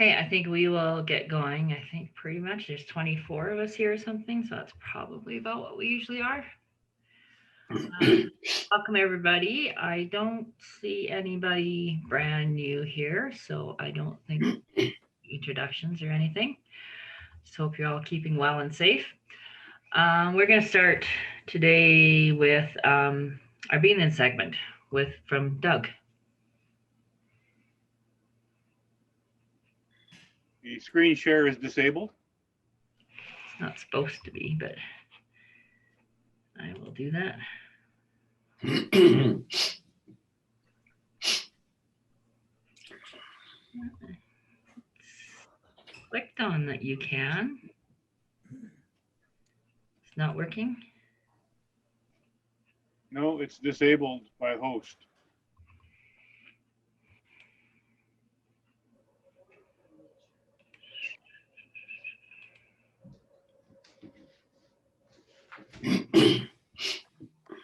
Okay, I think we will get going. I think pretty much there's 24 of us here or something, so that's probably about what we usually are. Welcome everybody. I don't see anybody brand new here, so I don't think introductions or anything. So hope you're all keeping well and safe. We're going to start today with our Being In segment from Doug. The screen share is disabled. It's not supposed to be, but I will do that. Clicked on that you can. It's not working. No, it's disabled by host.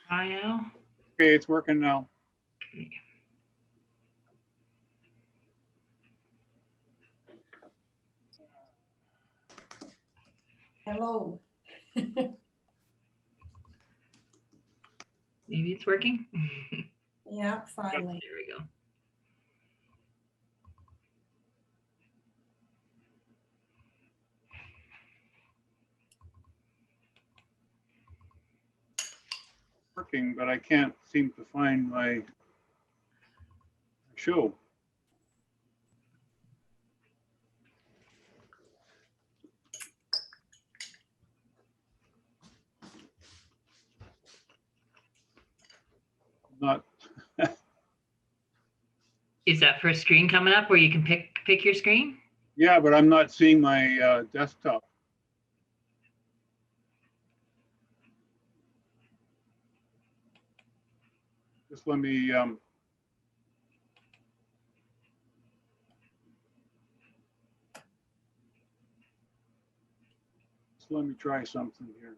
IO. Okay, it's working now. Okay. Hello. Maybe it's working. Yeah, finally. There we go. Working, but I can't seem to find my show. Not. Is that first screen coming up where you can pick your screen? Yeah, but I'm not seeing my desktop. Just let me try something here.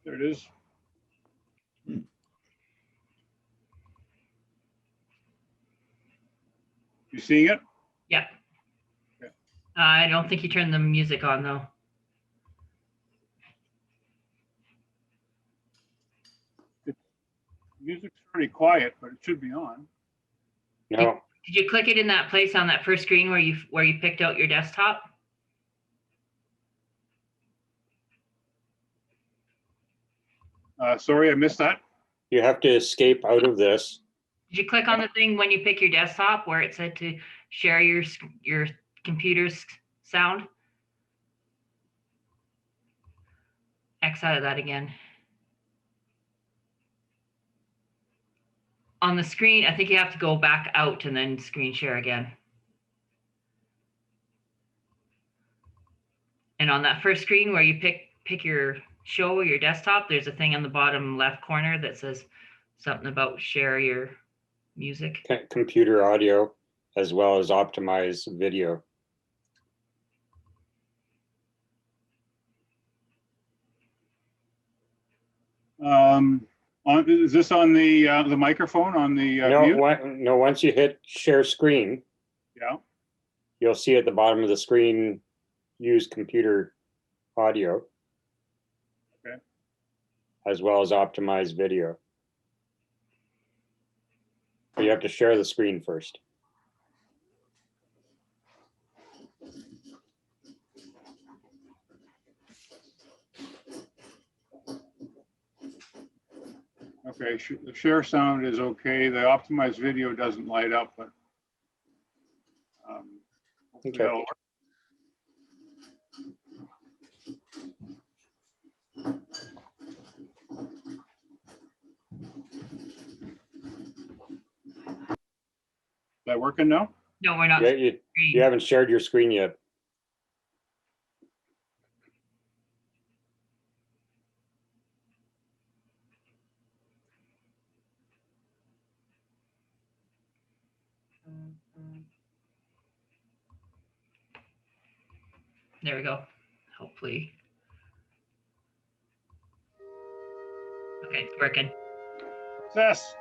There it is. You seeing it? Yeah. Okay. I don't think you turned the music on though. Music's pretty quiet, but it should be on. No, Did you click it in that place on that first screen where you picked out your desktop? Sorry, I missed that. you have to escape out of this. Did you click on the thing when you pick your desktop where it said to share your computer's sound? X out of that again. On the screen, I think you have to go back out and then screen share again. And on that first screen where you pick your show or your desktop, there's a thing on the bottom left corner that says something about share your music. Computer audio as well as optimize video. Is this on the microphone on the mute? No, once you hit share screen, Yeah. you'll see at the bottom of the screen, use computer audio. Okay. As well as optimize video. But you have to share the screen first. Okay, the share sound is okay. The optimized video doesn't light up, but hopefully Okay. that'll work. Is that working now? No, we're not. Yeah, you haven't shared your screen yet. There we go. Hopefully. Okay, it's working. Success.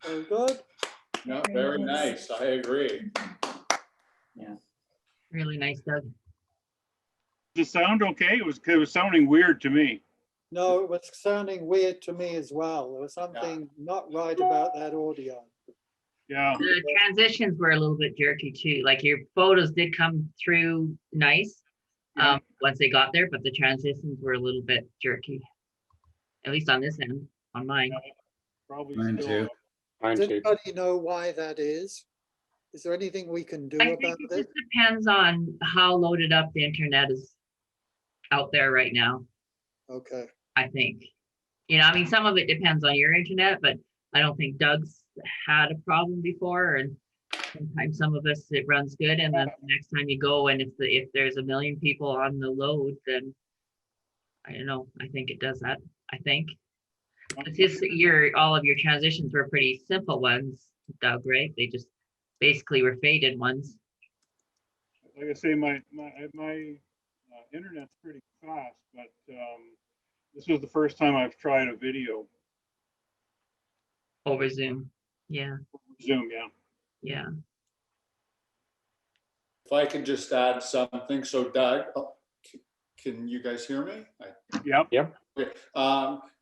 Very good. No, very nice. I agree. Really nice, Doug. Does it sound okay? It was sounding weird to me. No, it was sounding weird to me as well. There was something not right about that audio. Yeah, The transitions were a little bit jerky too. Like your photos did come through nice Yeah. once they got there, but the transitions were a little bit jerky. At least on this end, on mine. probably Mine still. too. Mine Does too. anybody know why that is? Is there anything we can do I about think it it? just depends on how loaded up the internet is out there right now. Okay. I think. You know, I mean, some of it depends on your internet, but I don't think Doug's had a problem before. And sometimes some of us, it runs good. And then the next time you go and if there's a million people on the load, then I don't know. I think it does that. I think. It's just all of your transitions were pretty simple ones, Doug, right? They just basically were faded ones. Like I say, my internet's pretty fast, but this was the first time I've tried a video. Over Zoom. Yeah. Zoom, yeah. Yeah. If I could just add something. So Doug, can you guys hear me? Yep. Okay.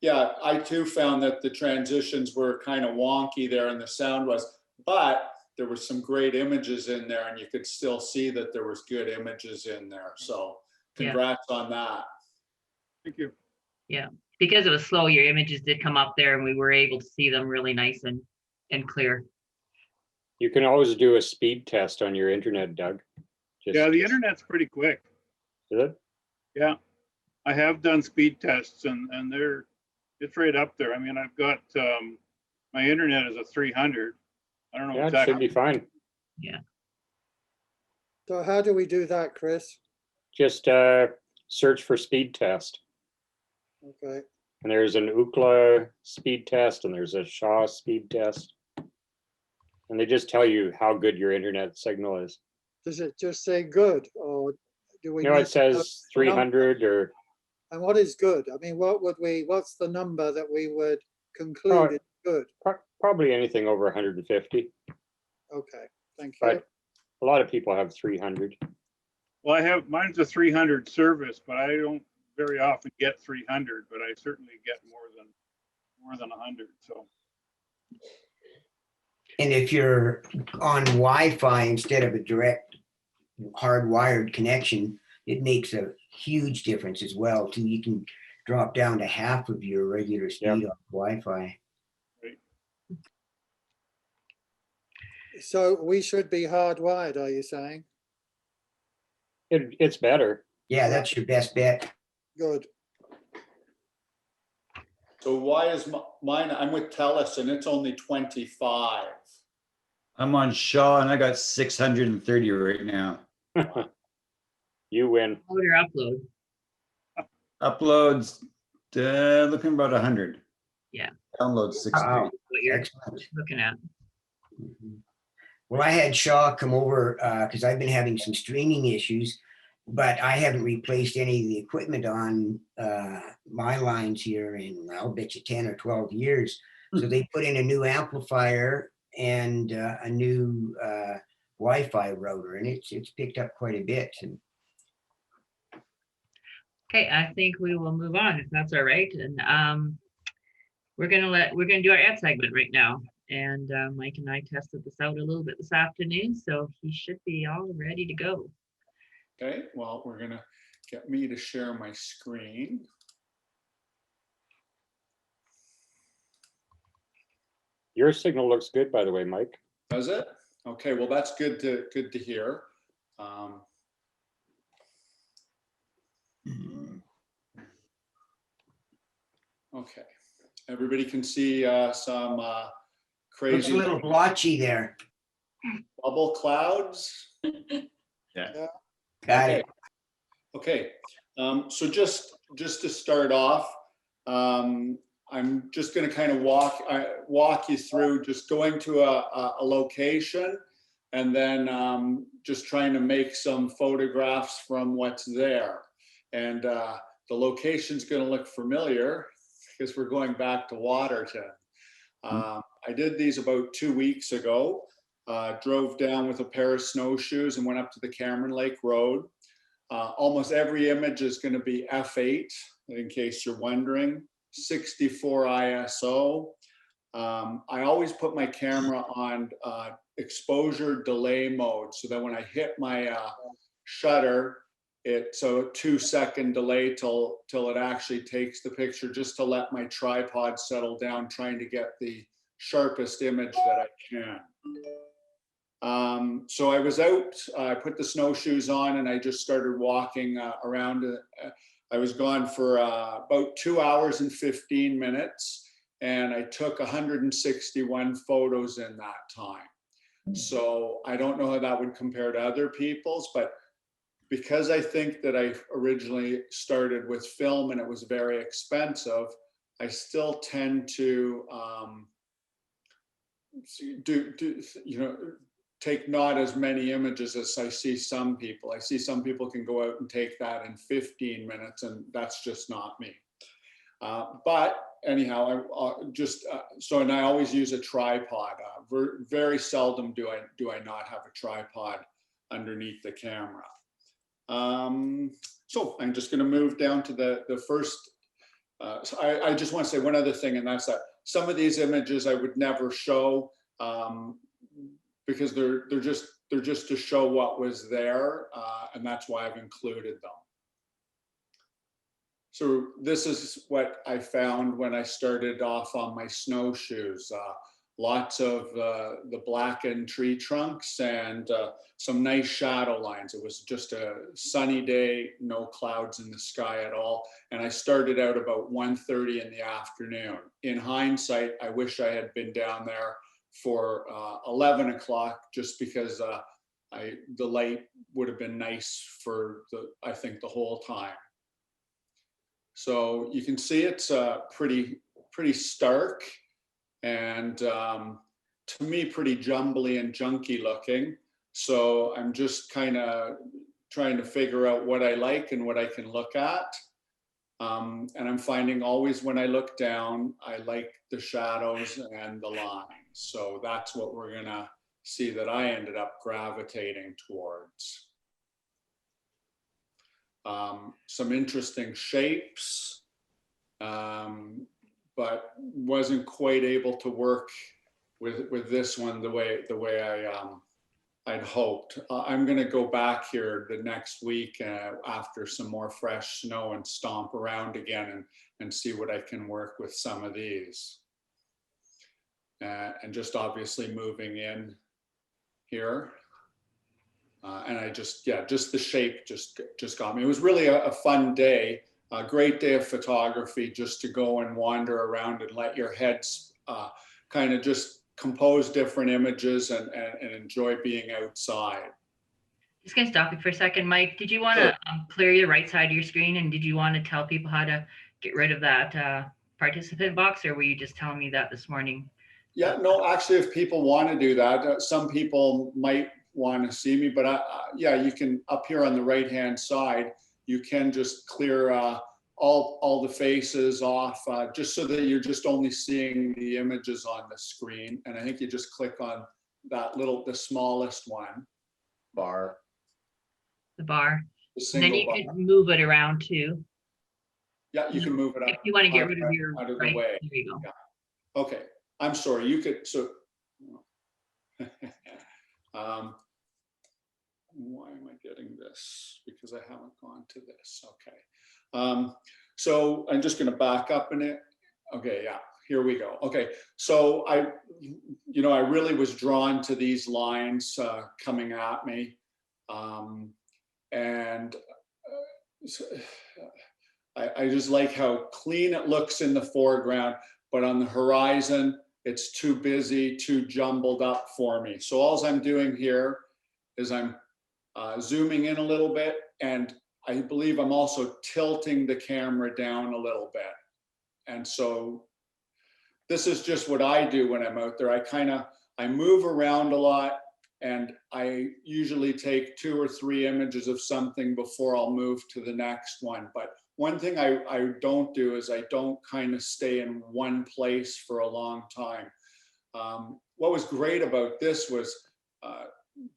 Yeah, I too found that the transitions were kind of wonky there and the sound was, but there were some great images in there and you could still see that there was good images in there. So congrats on that. Thank you. Yeah. Because it was slow, your images did come up there and we were able to see them really nice and clear. You can always do a speed test on your internet, Doug. Yeah, the internet's pretty quick. Is it? Yeah, I have done speed tests and it's right up there. I mean, I've got my internet is a 300. I don't know Yeah, it should exactly. be fine. Yeah. So how do we do that, Chris? Just search for speed test. Okay. And there's an Ookla speed test and there's a Shaw speed test. And they just tell you how good your internet signal is. Does it just say good or do we? You know, need it to know says the number? 300 or And what is good? I mean, what's the number that we would conclude is good? probably anything over 150. Okay, thank you. But a lot of people have 300. Well, mine's a 300 service, but I don't very often get 300, but I certainly get more than 100. So. And if you're on Wi-Fi instead of a direct hardwired connection, it makes a huge difference as well too. You can drop down to half of your regular speed on Wi-Fi. So we should be hardwired, are you saying? It's better. Yeah, that's your best bet. Good. So why is mine, I'm with TELUS and it's only 25. I'm on Shaw and I got 630 right now. You win. Load or upload. Uploads, looking about 100. Yeah. Downloads 60. Wow. What you're Excellent. looking at. Mhm. Well, I had Shaw come over because I've been having some streaming issues, but I haven't replaced any of the equipment on my lines here in, I'll bet you 10 or 12 years. So they put in a new amplifier and a new Wi-Fi router, and it's picked up quite a bit. And Okay, I think we will move on if that's all right. And we're gonna do our ad segment right now. And Mike and I tested this out a little bit this afternoon, so he should be all ready to go. Okay, well, we're gonna get me to share my screen. Your signal looks good, by the way, Mike. Does it? Okay, well, that's good to hear. Okay, everybody can see some looks crazy a little blotchy there. bubble clouds. Got it. Okay, so just to start off, I'm just going to kind of walk you through just going to a location and then just trying to make some photographs from what's there. And the location's going to look familiar because we're going back to Waterton. I did these about 2 weeks ago. Drove down with a pair of snowshoes and went up to the Cameron Lake Road. Almost every image is going to be f8, in case you're wondering, 64 ISO. I always put my camera on exposure delay mode so that when I hit my shutter, it's a 2-second delay till it actually takes the picture, just to let my tripod settle down, trying to get the sharpest image that I can. So I was out, I put the snowshoes on and I just started walking around. I was gone for about 2 hours and 15 minutes, and I took 161 photos in that time. So I don't know how that would compare to other people's, but because I think that I originally started with film and it was very expensive, I still tend to take not as many images as I see some people. I see some people can go out and take that in 15 minutes, and that's just not me. But anyhow, and I always use a tripod. Very seldom do I not have a tripod underneath the camera. So I'm just going to move down to the first. So I just want to say one other thing, and that's that some of these images I would never show. Because they're just to show what was there, and that's why I've included them. So this is what I found when I started off on my snowshoes. Lots of the blackened tree trunks and some nice shadow lines. It was just a sunny day, no clouds in the sky at all. And I started out about 1:30 in the afternoon. In hindsight, I wish I had been down there for 11 o'clock, just because the light would have been nice for I think the whole time. So you can see it's pretty stark, and to me pretty jumbly and junky looking. So I'm just kind of trying to figure out what I like and what I can look at. And I'm finding always when I look down, I like the shadows and the lines. So that's what we're gonna see that I ended up gravitating towards. Some interesting shapes, but wasn't quite able to work with this one the way I'd hoped. I'm gonna go back here the next week after some more fresh snow and stomp around again and see what I can work with some of these. And just obviously moving in here. And I just the shape just got me. It was really a fun day, a great day of photography, just to go and wander around and let your heads kind of just compose different images and enjoy being outside. Just gonna stop you for a second, Mike. Did you want to clear the right side of your screen, and did you want to tell people how to get rid of that participant box, or were you just telling me that this morning? Yeah, no, actually, if people want to do that, some people might want to see me, but yeah, you can, up here on the right-hand side, you can just clear all the faces off, just so that you're just only seeing the images on the screen. And I think you just click on that the smallest one. Bar. The bar. The And then single you bar. could move it around too. Yeah, you can move it If you want to get rid of your out of right, the way. there you go. Yeah. Okay, I'm sorry, you could, so. Why am I getting this? Because I haven't gone to this, okay. So I'm just gonna back up in it. Okay, yeah, here we go. Okay, so I really was drawn to these lines coming at me. And I just like how clean it looks in the foreground, but on the horizon, it's too busy, too jumbled up for me. So all I'm doing here is I'm zooming in a little bit, and I believe I'm also tilting the camera down a little bit. And so this is just what I do when I'm out there. I move around a lot, and I usually take 2 or 3 images of something before I'll move to the next one. But one thing I don't do is I don't kind of stay in one place for a long time. what was great about this was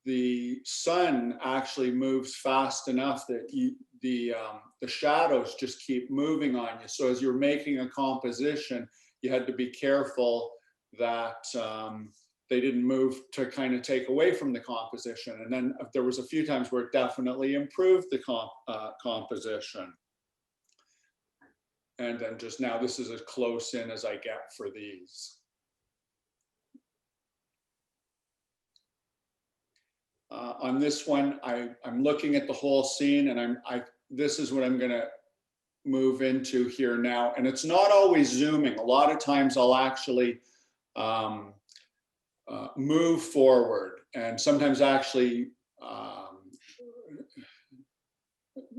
the sun actually moves fast enough that the shadows just keep moving on you. So as you're making a composition, you had to be careful that they didn't move to kind of take away from the composition. And then there was a few times where it definitely improved the composition. And then just now, this is as close in as I get for these. On this one, I'm looking at the whole scene, and this is what I'm gonna move into here now. And it's not always zooming. A lot of times I'll actually move forward, and sometimes actually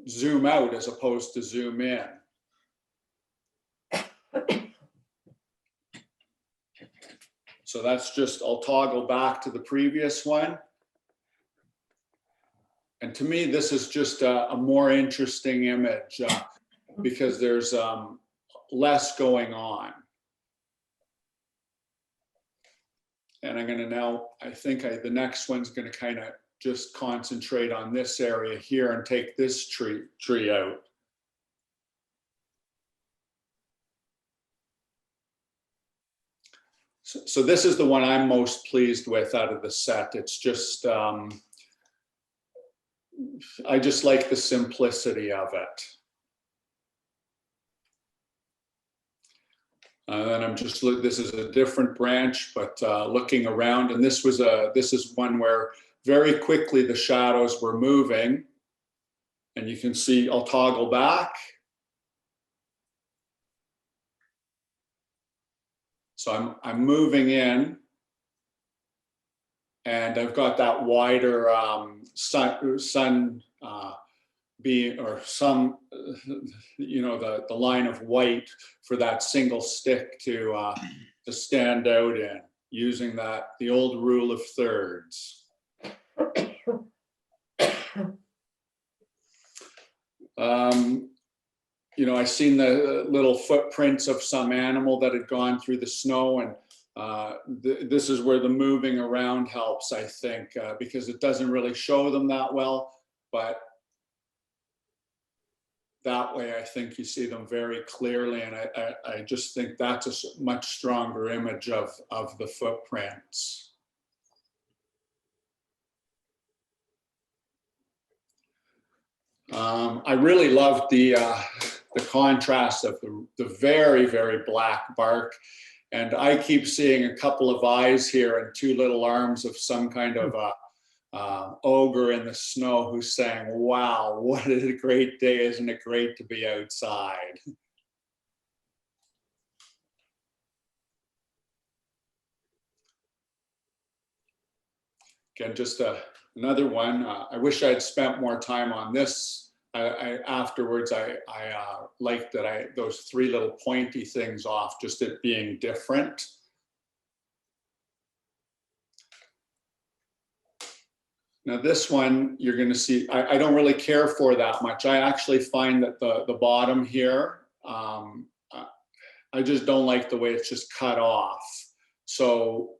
zoom out as opposed to zoom in. So that's just, I'll toggle back to the previous one. And to me, this is just a more interesting image because there's less going on. And I'm gonna now, I think the next one's gonna kind of just concentrate on this area here and take this tree out. So this is the one I'm most pleased with out of the set. It's just, I just like the simplicity of it. And I'm just, this is a different branch, but looking around, and this is one where very quickly the shadows were moving. And you can see, I'll toggle back. So I'm moving in, and I've got that wider sun being, or some, you know, the line of white for that single stick to stand out in, using the old rule of thirds. You know, I seen the little footprints of some animal that had gone through the snow, and this is where the moving around helps, I think, because it doesn't really show them that well, but that way I think you see them very clearly, and I just think that's a much stronger image of the footprints. I really loved the contrast of the very, very black bark. And I keep seeing a couple of eyes here and two little arms of some kind of ogre in the snow who's saying, wow, what a great day. Isn't it great to be outside? Again, just another one. I wish I'd spent more time on this. Afterwards, I liked that those three little pointy things off, just it being different. Now this one, you're going to see, I don't really care for that much. I actually find that the bottom here, I just don't like the way it's just cut off. So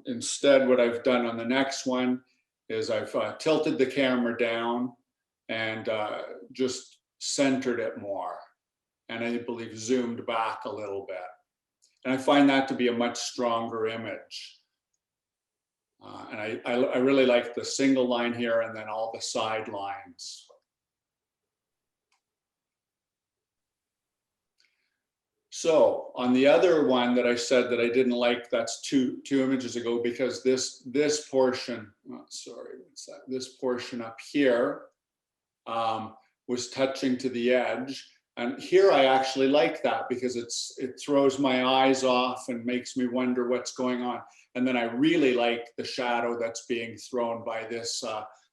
instead, what I've done on the next one is I've tilted the camera down and just centered it more. And I believe zoomed back a little bit. And I find that to be a much stronger image. And I really like the single line here and then all the side lines. So on the other one that I said that I didn't like, that's two images ago, because this portion, oh, sorry, what's that? This portion up here was touching to the edge. And here I actually like that because it throws my eyes off and makes me wonder what's going on. And then I really like the shadow that's being thrown by this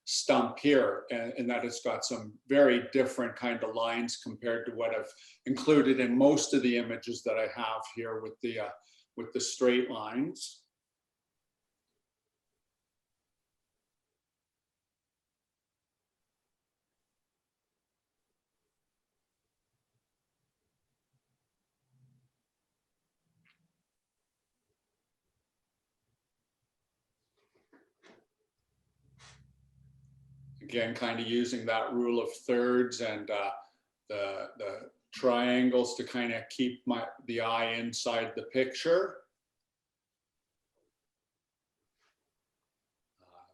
stump here, and that it's got some very different kind of lines compared to what I've included in most of the images that I have here with the straight lines. again, kind of using that rule of thirds and the triangles to kind of keep the eye inside the picture.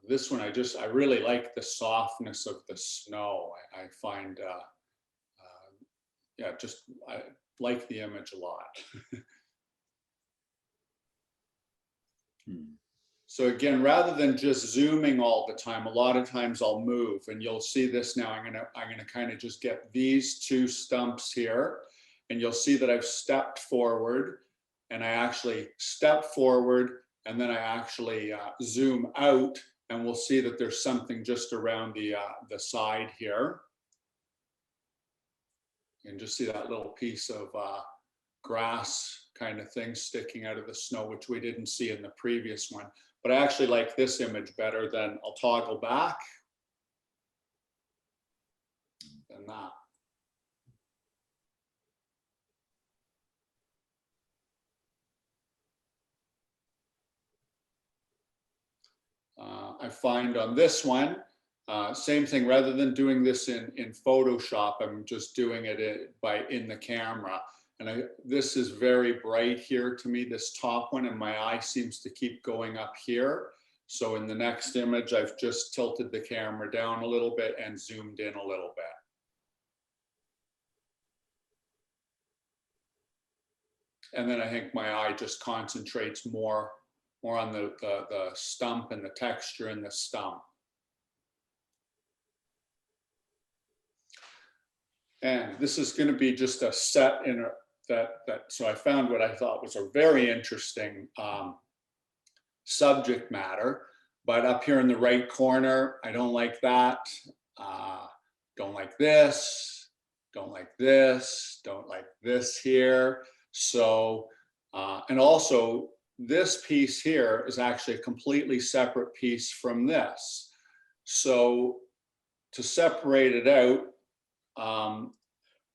This one, I really like the softness of the snow. I find, yeah, I like the image a lot. So again, rather than just zooming all the time, a lot of times I'll move, and you'll see this now. I'm gonna kind of just get these two stumps here, and you'll see that I've stepped forward, and I actually step forward, and then I actually zoom out, and we'll see that there's something just around the side here. You can just see that little piece of grass kind of thing sticking out of the snow, which we didn't see in the previous one. But I actually like this image better than, I'll toggle back, than that. I find on this one, same thing, rather than doing this in Photoshop, I'm just doing it in the camera. And this is very bright here to me, this top one, and my eye seems to keep going up here. So in the next image, I've just tilted the camera down a little bit and zoomed in a little bit. And then I think my eye just concentrates more on the stump and the texture in the stump. And this is going to be just a set in so I found what I thought was a very interesting subject matter, but up here in the right corner, I don't like that. Don't like this, don't like this, don't like this here. So, and also this piece here is actually a completely separate piece from this. So to separate it out,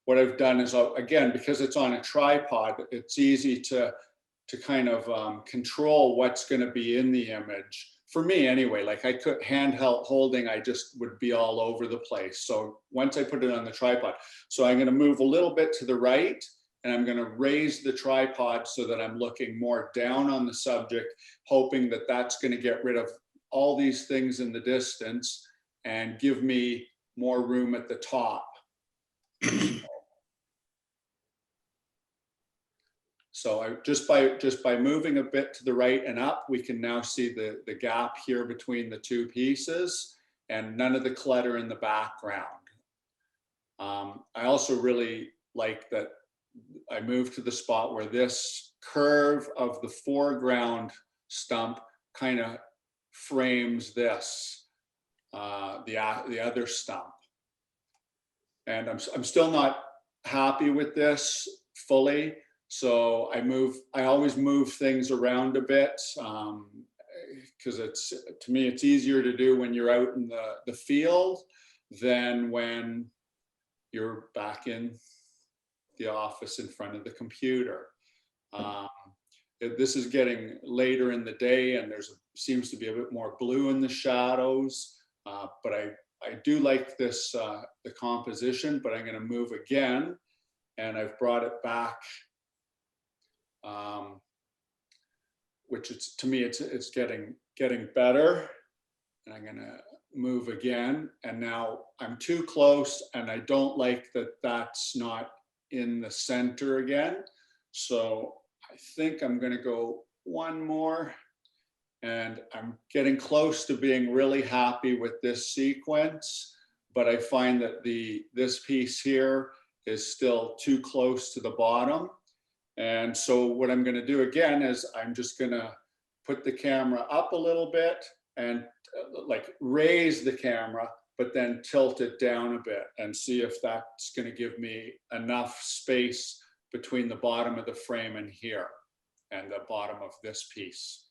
what I've done is, again, because it's on a tripod, it's easy to kind of control what's going to be in the image. For me anyway, like I could handheld holding, I just would be all over the place. So once I put it on the tripod, so I'm going to move a little bit to the right, and I'm going to raise the tripod so that I'm looking more down on the subject, hoping that that's going to get rid of all these things in the distance and give me more room at the top. So just by moving a bit to the right and up, we can now see the gap here between the two pieces and none of the clutter in the background. I also really like that I moved to the spot where this curve of the foreground stump kind of frames this, the other stump. And I'm still not happy with this fully. So I always move things around a bit because to me, it's easier to do when you're out in the field than when you're back in the office in front of the computer. This is getting later in the day and seems to be a bit more blue in the shadows, but I do like this, the composition, but I'm going to move again, and I've brought it back, which to me, it's getting better. And I'm going to move again, and now I'm too close, and I don't like that that's not in the center again. So I think I'm going to go one more. And I'm getting close to being really happy with this sequence, but I find that this piece here is still too close to the bottom. And so what I'm going to do again is I'm just going to put the camera up a little bit and like raise the camera, but then tilt it down a bit and see if that's going to give me enough space between the bottom of the frame and here and the bottom of this piece.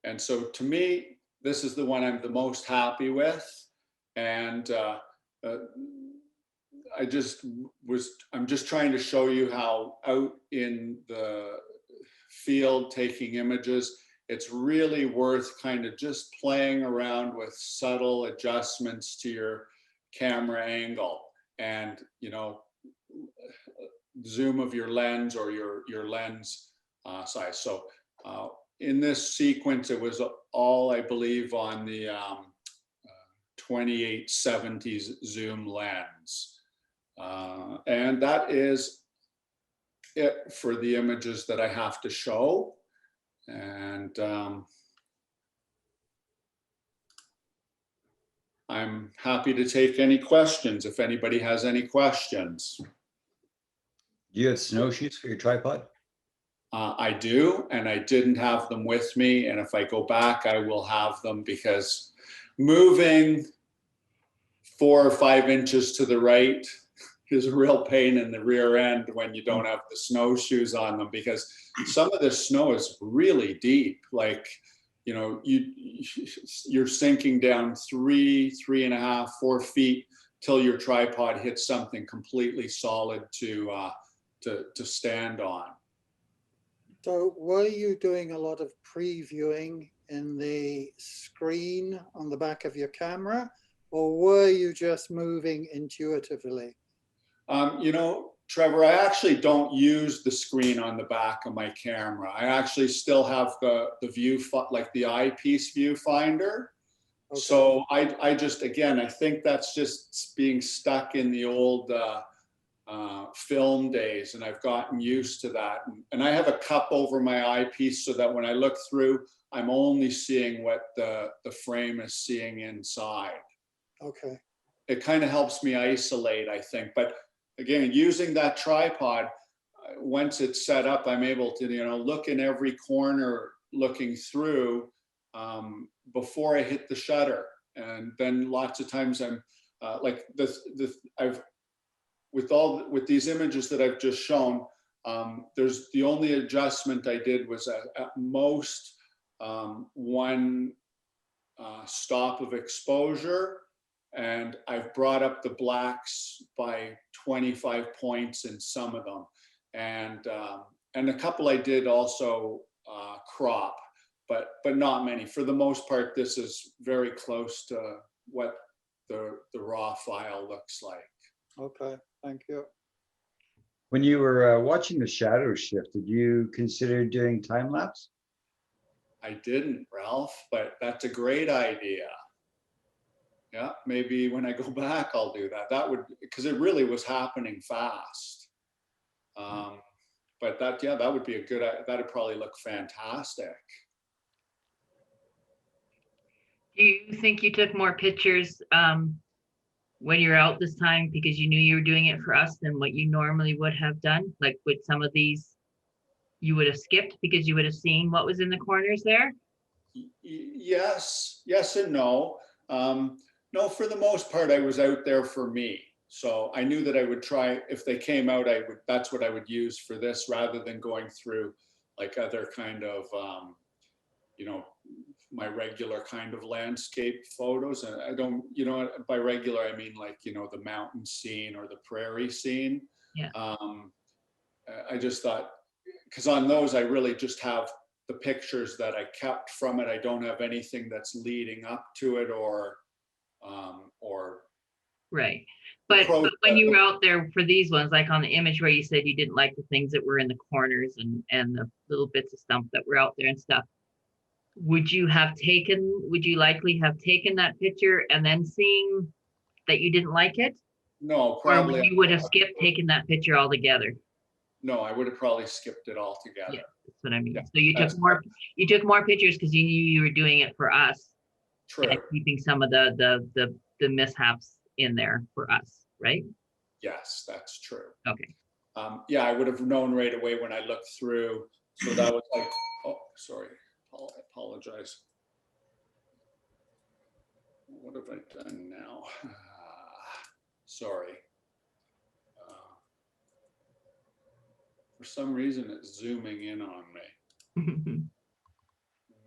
And so to me, this is the one I'm the most happy with. And I'm just trying to show you how out in the field taking images, it's really worth kind of just playing around with subtle adjustments to your camera angle and, you know, zoom of your lens or your lens size. So in this sequence, it was all, I believe, on the 2870s zoom lens. And that is it for the images that I have to show. And I'm happy to take any questions if anybody has any questions. Do you have snowshoes for your tripod? I do, and I didn't have them with me. And if I go back, I will have them, because moving 4 or 5 inches to the right is a real pain in the rear end when you don't have the snowshoes on them, because some of the snow is really deep. Like, you know, you're sinking down 3.5, 4 feet till your tripod hits something completely solid to stand on. So were you doing a lot of previewing in the screen on the back of your camera, or were you just moving intuitively? You know, Trevor, I actually don't use the screen on the back of my camera. I actually still have the view, like the eyepiece viewfinder. Okay. So I just, again, I think that's just being stuck in the old film days, and I've gotten used to that. And I have a cup over my eyepiece so that when I look through, I'm only seeing what the frame is seeing inside. Okay. It kind of helps me isolate, I think. But again, using that tripod, once it's set up, I'm able to, you know, look in every corner looking through before I hit the shutter. And then lots of times I'm like with these images that I've just shown, there's the only adjustment I did was at most 1 stop of exposure. And I've brought up the blacks by 25 points in some of them. And a couple I did also crop, but not many. For the most part, this is very close to what the raw file looks like. Okay, thank you. When you were watching the shadow shift, did you consider doing time lapse? I didn't, Ralph, but that's a great idea. Yeah, maybe when I go back, I'll do that. That would, because it really was happening fast. But that, yeah, that would be a good, that'd probably look fantastic. Do you think you took more pictures when you're out this time because you knew you were doing it for us than what you normally would have done? Like with some of these, you would have skipped because you would have seen what was in the corners there? Yes and no. No, for the most part, I was out there for me. So I knew that I would try, if they came out, that's what I would use for this, rather than going through like other kind of, you know, my regular kind of landscape photos. And I don't, you know, by regular, I mean like, you know, the mountain scene or the prairie scene. Yeah. I just thought, because on those, I really just have the pictures that I kept from it. I don't have anything that's leading up to it or right. But when you were out there for these ones, like on the image where you said you didn't like the things that were in the corners and the little bits of stump that were out there and stuff, would you likely have taken that picture and then seen that you didn't like it? No, probably. Or you would have skipped taking that picture altogether? No, I would have probably skipped it altogether. Yeah, that's what I mean. Yeah, So you took more pictures because you knew you were doing it for us. True. And keeping some of the mishaps in there for us, right? Yes, that's true. Okay. Yeah, I would have known right away when I looked through. So that was like, oh, sorry, I apologize. What have I done now? Sorry. For some reason, it's zooming in on me.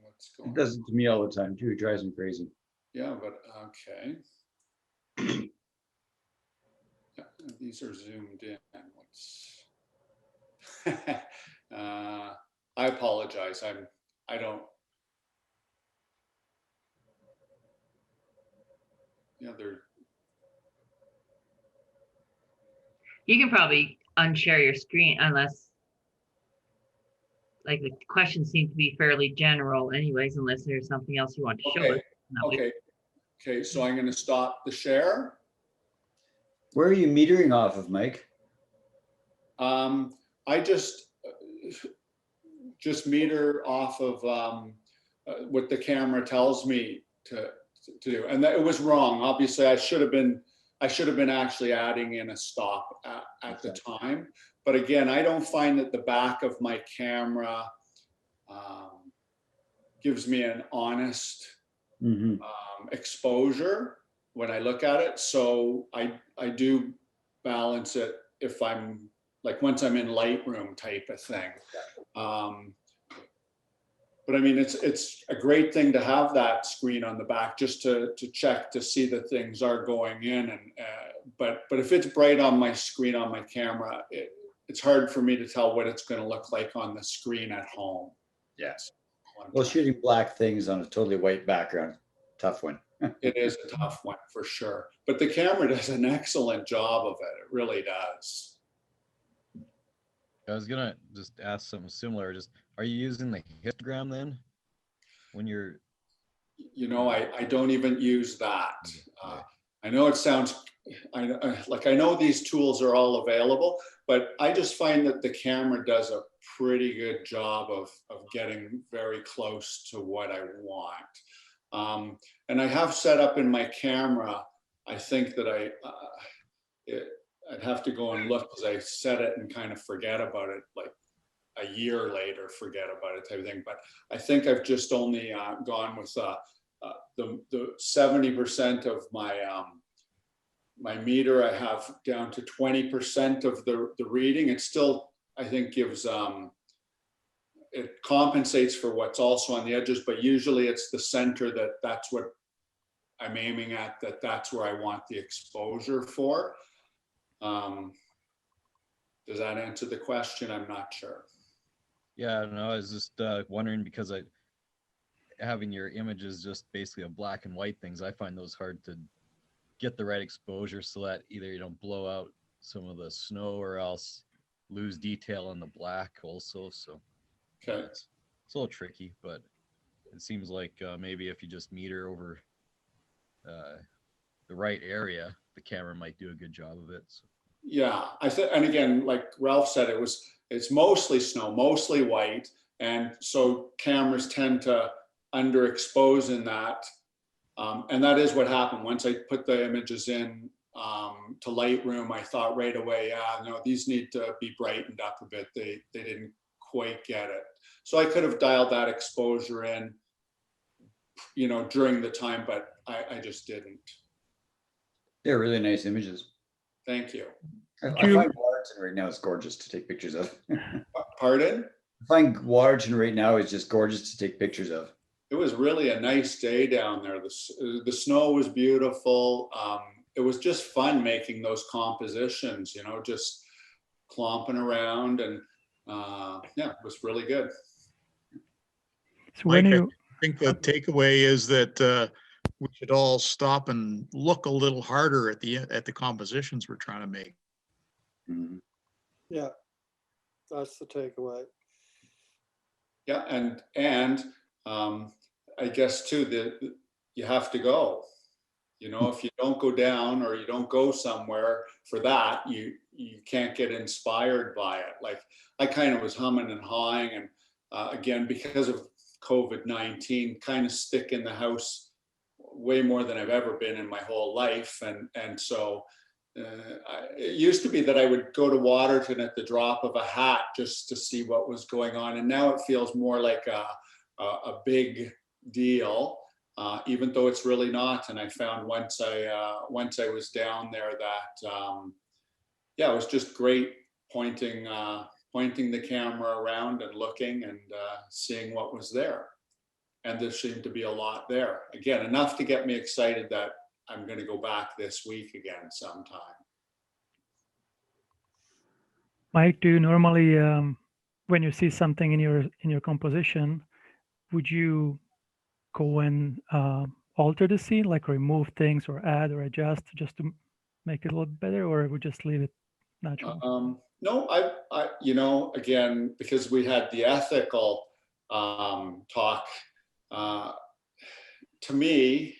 What's going It on? does it to me all the time too. It drives me crazy. Yeah, but okay. Yeah, these are zoomed in. What's I apologize. I don't Yeah, they're, You can probably unshare your screen unless, like, the questions seem to be fairly general anyways, unless there's something else you want to show us. okay, okay. Okay, so I'm gonna stop the share. Where are you metering off of, Mike? I just meter off of what the camera tells me to do, and that it was wrong. Obviously, I should have been actually adding in a stop at the time. But again, I don't find that the back of my camera gives me an honest exposure when I look at it. So I do balance it if I'm like, once I'm in Lightroom type of thing. But I mean, it's a great thing to have that screen on the back just to check to see that things are going in. And but if it's bright on my screen on my camera, it's hard for me to tell what it's going to look like on the screen at home. Yes. Well, shooting black things on a totally white background, tough one. It is a tough one for sure. But the camera does an excellent job of it. It really does. I was gonna just ask something similar. Just, are you using the histogram then when you're? You know, I don't even use that. I know it sounds, I know these tools are all available, but I just find that the camera does a pretty good job of getting very close to what I want. And I have set up in my camera, I think that I'd have to go and look because I set it and kind of forget about it, like a year later, forget about it type of thing. But I think I've just only gone with the 70% of my my meter. I have down to 20% of the reading. It still, I think, gives it compensates for what's also on the edges, but usually it's the center that's what I'm aiming at, that's where I want the exposure for. Does that answer the question? I'm not sure. Yeah, no, I was just wondering because having your images just basically of black and white things, I find those hard to get the right exposure so that either you don't blow out some of the snow or else lose detail on the black also. So okay, it's a little tricky, but it seems like maybe if you just meter over the right area, the camera might do a good job of it. So. Yeah, and again, like Ralph said, it's mostly snow, mostly white, and so cameras tend to underexpose in that, and that is what happened once I put the images in to Lightroom. I thought right away, yeah, no, these need to be brightened up a bit. They didn't quite get it, so I could have dialed that exposure in, you know, during the time, but I just didn't. They're really nice images. Thank you. I find Waterton right now is gorgeous to take pictures of. Pardon? I find Waterton right now is just gorgeous to take pictures of. It was really a nice day down there. The snow was beautiful. It was just fun making those compositions, you know, just clomping around, and yeah, it was really good. So when I think the takeaway is that we should all stop and look a little harder at the compositions we're trying to make. Mm-hmm. Yeah, that's the takeaway. Yeah, and I guess too you have to go. You know, if you don't go down or you don't go somewhere for that, you can't get inspired by it. Like I kind of was humming and hawing, and again, because of COVID-19, kind of stick in the house way more than I've ever been in my whole life, and so it used to be that I would go to Waterton at the drop of a hat just to see what was going on, and now it feels more like a big deal, even though it's really not. And I found once I was down there that yeah, it was just great pointing the camera around and looking and seeing what was there. And there seemed to be a lot there. Again, enough to get me excited that I'm going to go back this week again sometime. Mike, do you normally, when you see something in your composition, would you go and alter the scene, like remove things or add or adjust just to make it a little better, or we just leave it natural? No, you know, again, because we had the ethical talk, to me,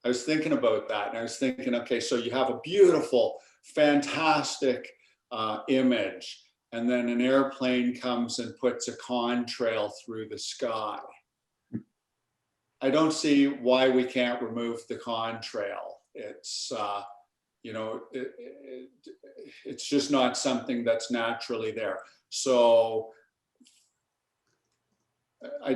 I was thinking about that, and I was thinking, okay, so you have a beautiful, fantastic image, and then an airplane comes and puts a contrail through the sky. I don't see why we can't remove the contrail. It's, you know, it's just not something that's naturally there. So I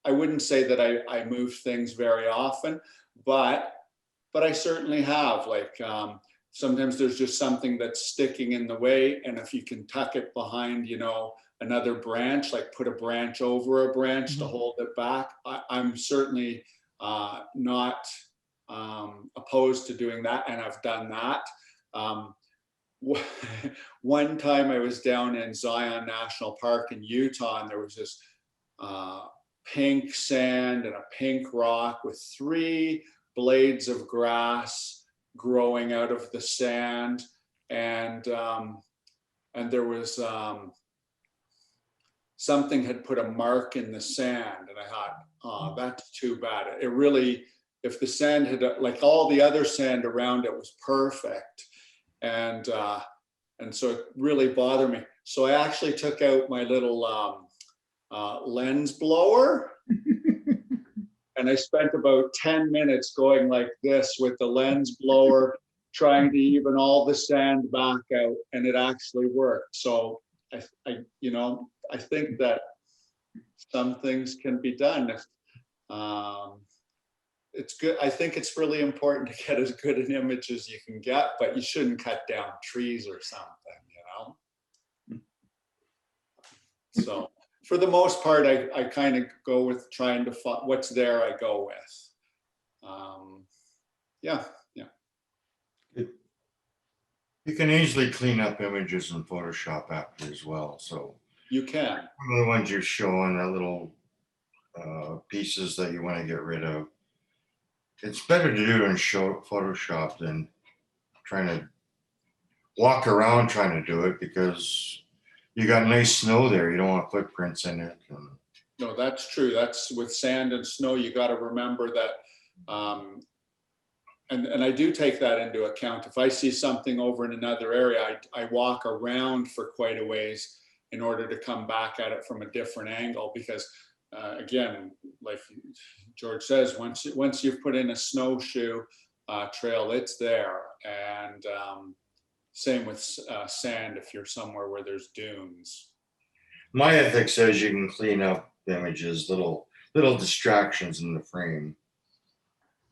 wouldn't say that I move things very often, but I certainly have. Like sometimes there's just something that's sticking in the way, and if you can tuck it behind, you know, another branch, like put a branch over a branch to hold it back, I'm certainly not opposed to doing that, and I've done that. One time I was down in Zion National Park in Utah, and there was this pink sand and a pink rock with 3 blades of grass growing out of the sand, and there was something had put a mark in the sand, and I thought, oh, that's too bad. It really, if the sand had, like all the other sand around it was perfect, and so it really bothered me. So I actually took out my little lens blower, and I spent about 10 minutes going like this with the lens blower, trying to even all the sand back out, and it actually worked. So you know, I think that some things can be done. It's good. I think it's really important to get as good an image as you can get, but you shouldn't cut down trees or something, you know? So for the most part, I kind of go with trying to find what's there, I go with. Yeah. You can easily clean up images in Photoshop after as well. So you can. One of the ones you're showing, the little pieces that you want to get rid of. It's better to do it in Photoshop than trying to walk around trying to do it, because you got nice snow there. You don't want footprints in it. No, that's true. That's with sand and snow. You got to remember that. And I do take that into account. If I see something over in another area, I walk around for quite a ways in order to come back at it from a different angle, because again, like George says, once you've put in a snowshoe trail, it's there. And same with sand if you're somewhere where there's dunes. My ethic says you can clean up images, little distractions in the frame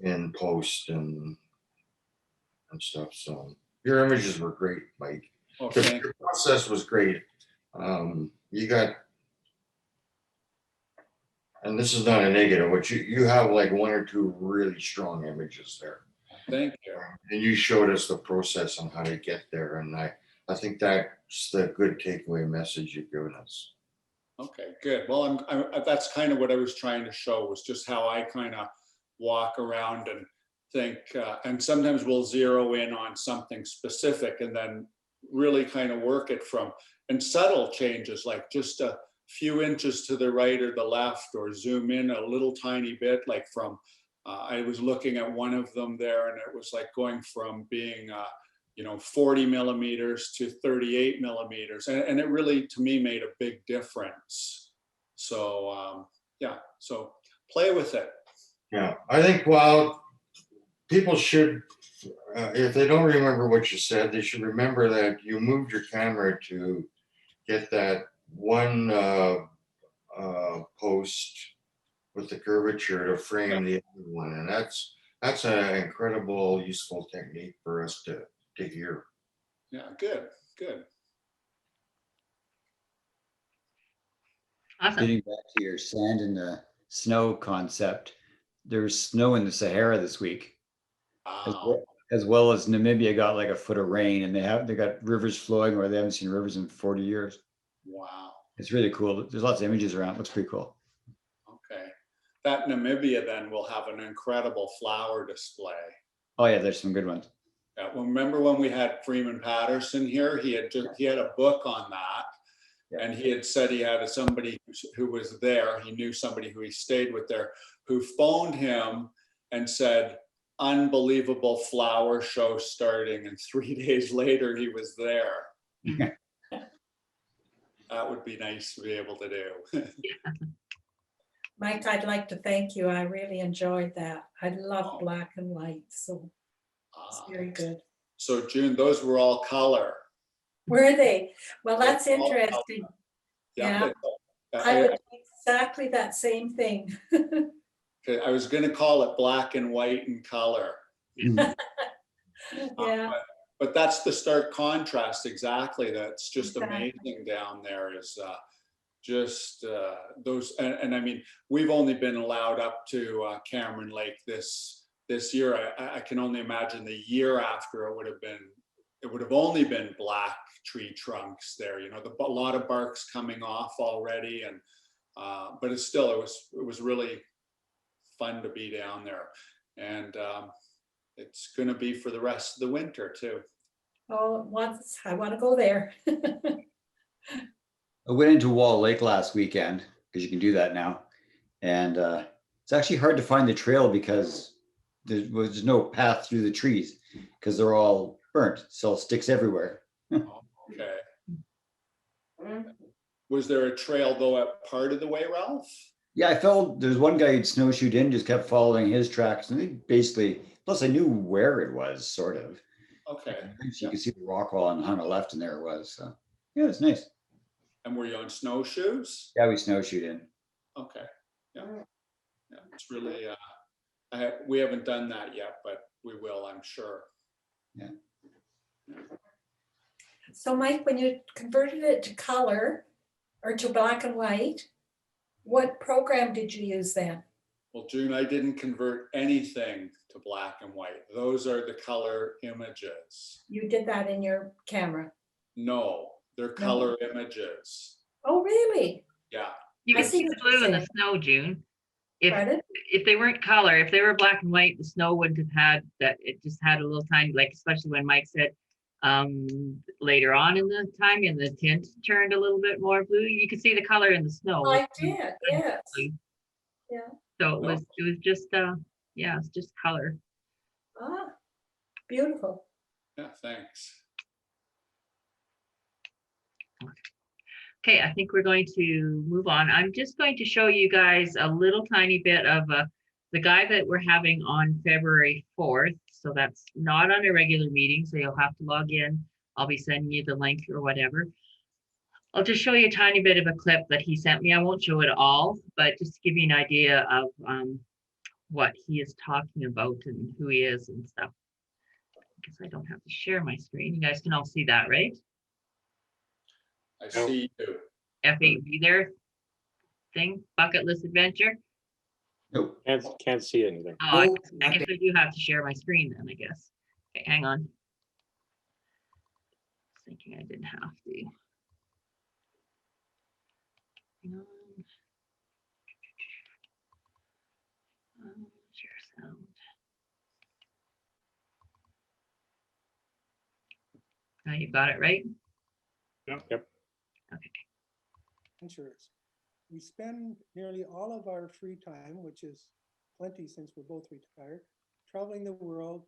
in post and stuff. So your images were great, Mike. Okay. Your process was great. You got, and this is not a negative, but you have like 1 or 2 really strong images there. Thank you. And you showed us the process on how to get there, and I think that's the good takeaway message you've given us. Okay, good. Well, that's kind of what I was trying to show, was just how I kind of walk around and think, and sometimes we'll zero in on something specific and then really kind of work it from, and subtle changes, like just a few inches to the right or the left, or zoom in a little tiny bit, like from, I was looking at one of them there, and it was like going from being, 40 millimeters to 38 millimeters. And it really, to me, made a big difference. So, yeah, so play with it. Yeah, I think, well, people should, if they don't remember what you said, they should remember that you moved your camera to get that one post with the curvature to frame the other one. And that's an incredible, useful technique for us to hear. Yeah, good. Awesome. Getting back to your sand and the snow concept, there's snow in the Sahara this week, as well as Namibia got like a foot of rain, and they got rivers flowing where they haven't seen rivers in 40 years. Wow. It's really cool. There's lots of images around. It looks pretty cool. Okay. that Namibia then will have an incredible flower display. Oh yeah, there's some good ones. Yeah, well, remember when we had Freeman Patterson here? He had a book on that. Yeah. And he had said he had somebody who was there. He knew somebody who he stayed with there, who phoned him and said, unbelievable flower show starting. And 3 days later, he was there. That would be nice to be able to do. Mike, I'd like to thank you. I really enjoyed that. I love black and white, so it's very good. So June, those were all color. Were they? Well, that's All color. interesting. Yeah, but, I would do exactly that same thing. I was going to call it black and white and color. Yeah. But that's the stark contrast. Exactly. That's just Exactly. amazing down there is just those. And I mean, we've only been allowed up to Cameron Lake this year. I can only imagine the year after it would have only been black tree trunks there. You know, a lot of bark's coming off already, and but it was really fun to be down there, and it's going to be for the rest of the winter too. Oh, I want to go there. I went into Wall Lake last weekend because you can do that now. And it's actually hard to find the trail because there was no path through the trees because they're all burnt. So sticks everywhere. Okay. Was there a trail though at part of the way, Ralph? Yeah, I felt there's one guy who'd snowshoed in, just kept following his tracks. And they basically, plus I knew where it was, sort of. Okay. So you could see the rock wall and on the left, and there it was. So yeah, it's nice. And were you on snowshoes? Yeah, we snowshoed in. Okay. Yeah. Yeah. It's really, we haven't done that yet, but we will, I'm sure. Yeah. So Mike, when you converted it to color or to black and white, what program did you use then? Well, June, I didn't convert anything to black and white. Those are the color images. You did that in your camera? No, they're color images. Oh, really? Yeah. You I can see see the what you're blue in the saying. snow, June. Pardon? If they weren't color, if they were black and white, the snow wouldn't have had that. It just had a little tiny, like especially when Mike said later on in the time, and the tint turned a little bit more blue. You could see the color in the snow. I did, yes. Yeah. So it was just yeah, it's just color. Ah, beautiful. Yeah, thanks. Okay, I think we're going to move on. I'm just going to show you guys a little tiny bit of the guy that we're having on February 4th. So that's not on a regular meeting, so you'll have to log in. I'll be sending you the link or whatever. I'll just show you a tiny bit of a clip that he sent me. I won't show it all, but just to give you an idea of what he is talking about and who he is and stuff. I guess I don't have to share my screen. You guys can all see that, right? I see you. F8B there thing, bucket list adventure. Nope. Can't see anything. Oh, I guess I do have to share my screen then, I guess. Okay, hang on. Thinking I didn't have to. Hang on. Share sound. Now you got it, right? Yep. Okay. Adventurers. We spend nearly all of our free time, which is plenty since we're both retired, traveling the world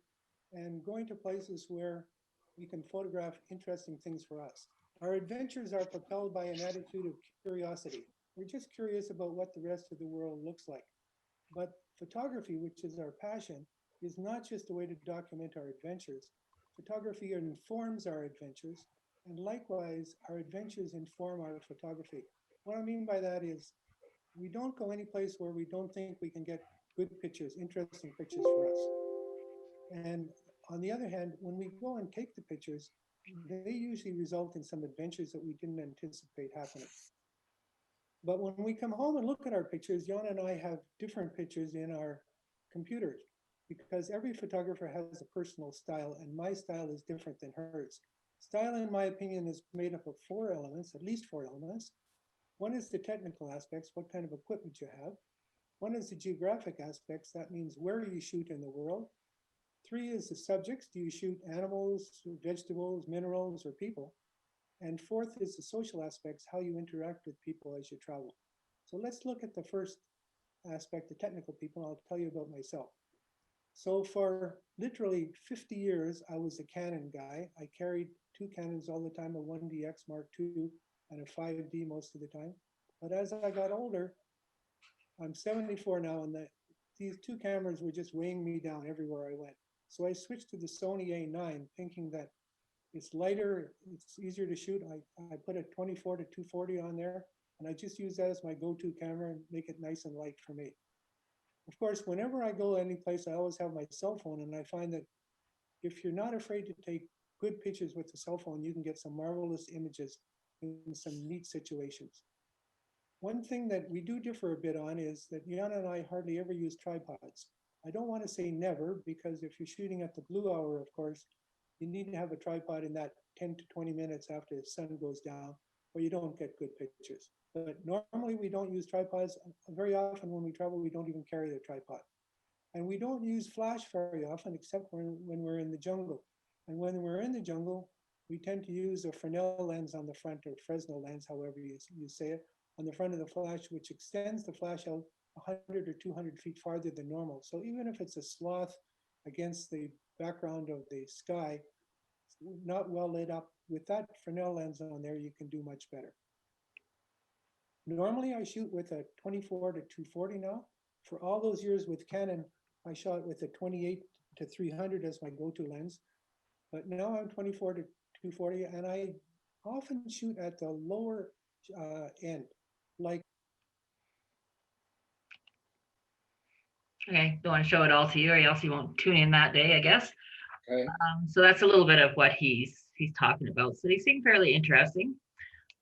and going to places where we can photograph interesting things for us. Our adventures are propelled by an attitude of curiosity. We're just curious about what the rest of the world looks like. But photography, which is our passion, is not just a way to document our adventures. Photography informs our adventures, and likewise, our adventures inform our photography. What I mean by that is we don't go any place where we don't think we can get good pictures, interesting pictures for us. And on the other hand, when we go and take the pictures, they usually result in some adventures that we didn't anticipate happening. But when we come home and look at our pictures, Jana and I have different pictures in our computers because every photographer has a personal style, and my style is different than hers. Style, in my opinion, is made up of 4 elements, at least 4 elements. One is the technical aspects, what kind of equipment you have. One is the geographic aspects. That means where do you shoot in the world? 3 is the subjects. Do you shoot animals, vegetables, minerals, or people? And 4th is the social aspects, how you interact with people as you travel. So let's look at the first aspect, the technical people. I'll tell you about myself. So for literally 50 years, I was a Canon guy. I carried 2 Canons all the time, a 1DX Mark II and a 5D most of the time. But as I got older, I'm 74 now, and these 2 cameras were just weighing me down everywhere I went. So I switched to the Sony A9, thinking that it's lighter, it's easier to shoot. I put a 24 to 240 on there, and I just use that as my go-to camera and make it nice and light for me. Of course, whenever I go any place, I always have my cell phone, and I find that if you're not afraid to take good pictures with the cell phone, you can get some marvelous images in some neat situations. One thing that we do differ a bit on is that Jan and I hardly ever use tripods. I don't want to say never, because if you're shooting at the blue hour, of course, you need to have a tripod in that 10 to 20 minutes after the sun goes down, or you don't get good pictures. But normally we don't use tripods. Very often when we travel, we don't even carry the tripod. And we don't use flash very often, except when we're in the jungle. And when we're in the jungle, we tend to use a Fresnel lens on the front, or Fresnel lens, however you say it, on the front of the flash, which extends the flash out 100 or 200 feet farther than normal. So even if it's a sloth against the background of the sky, not well lit up, with that Fresnel lens on there, you can do much better. Normally I shoot with a 24 to 240 now. For all those years with Canon, I shot with a 28 to 300 as my go-to lens. But now I'm 24 to 240, and I often shoot at the lower end, like. Okay, don't want to show it all to you, or else you won't tune in that day, I guess. Okay. So that's a little bit of what he's talking about. So they seem fairly interesting.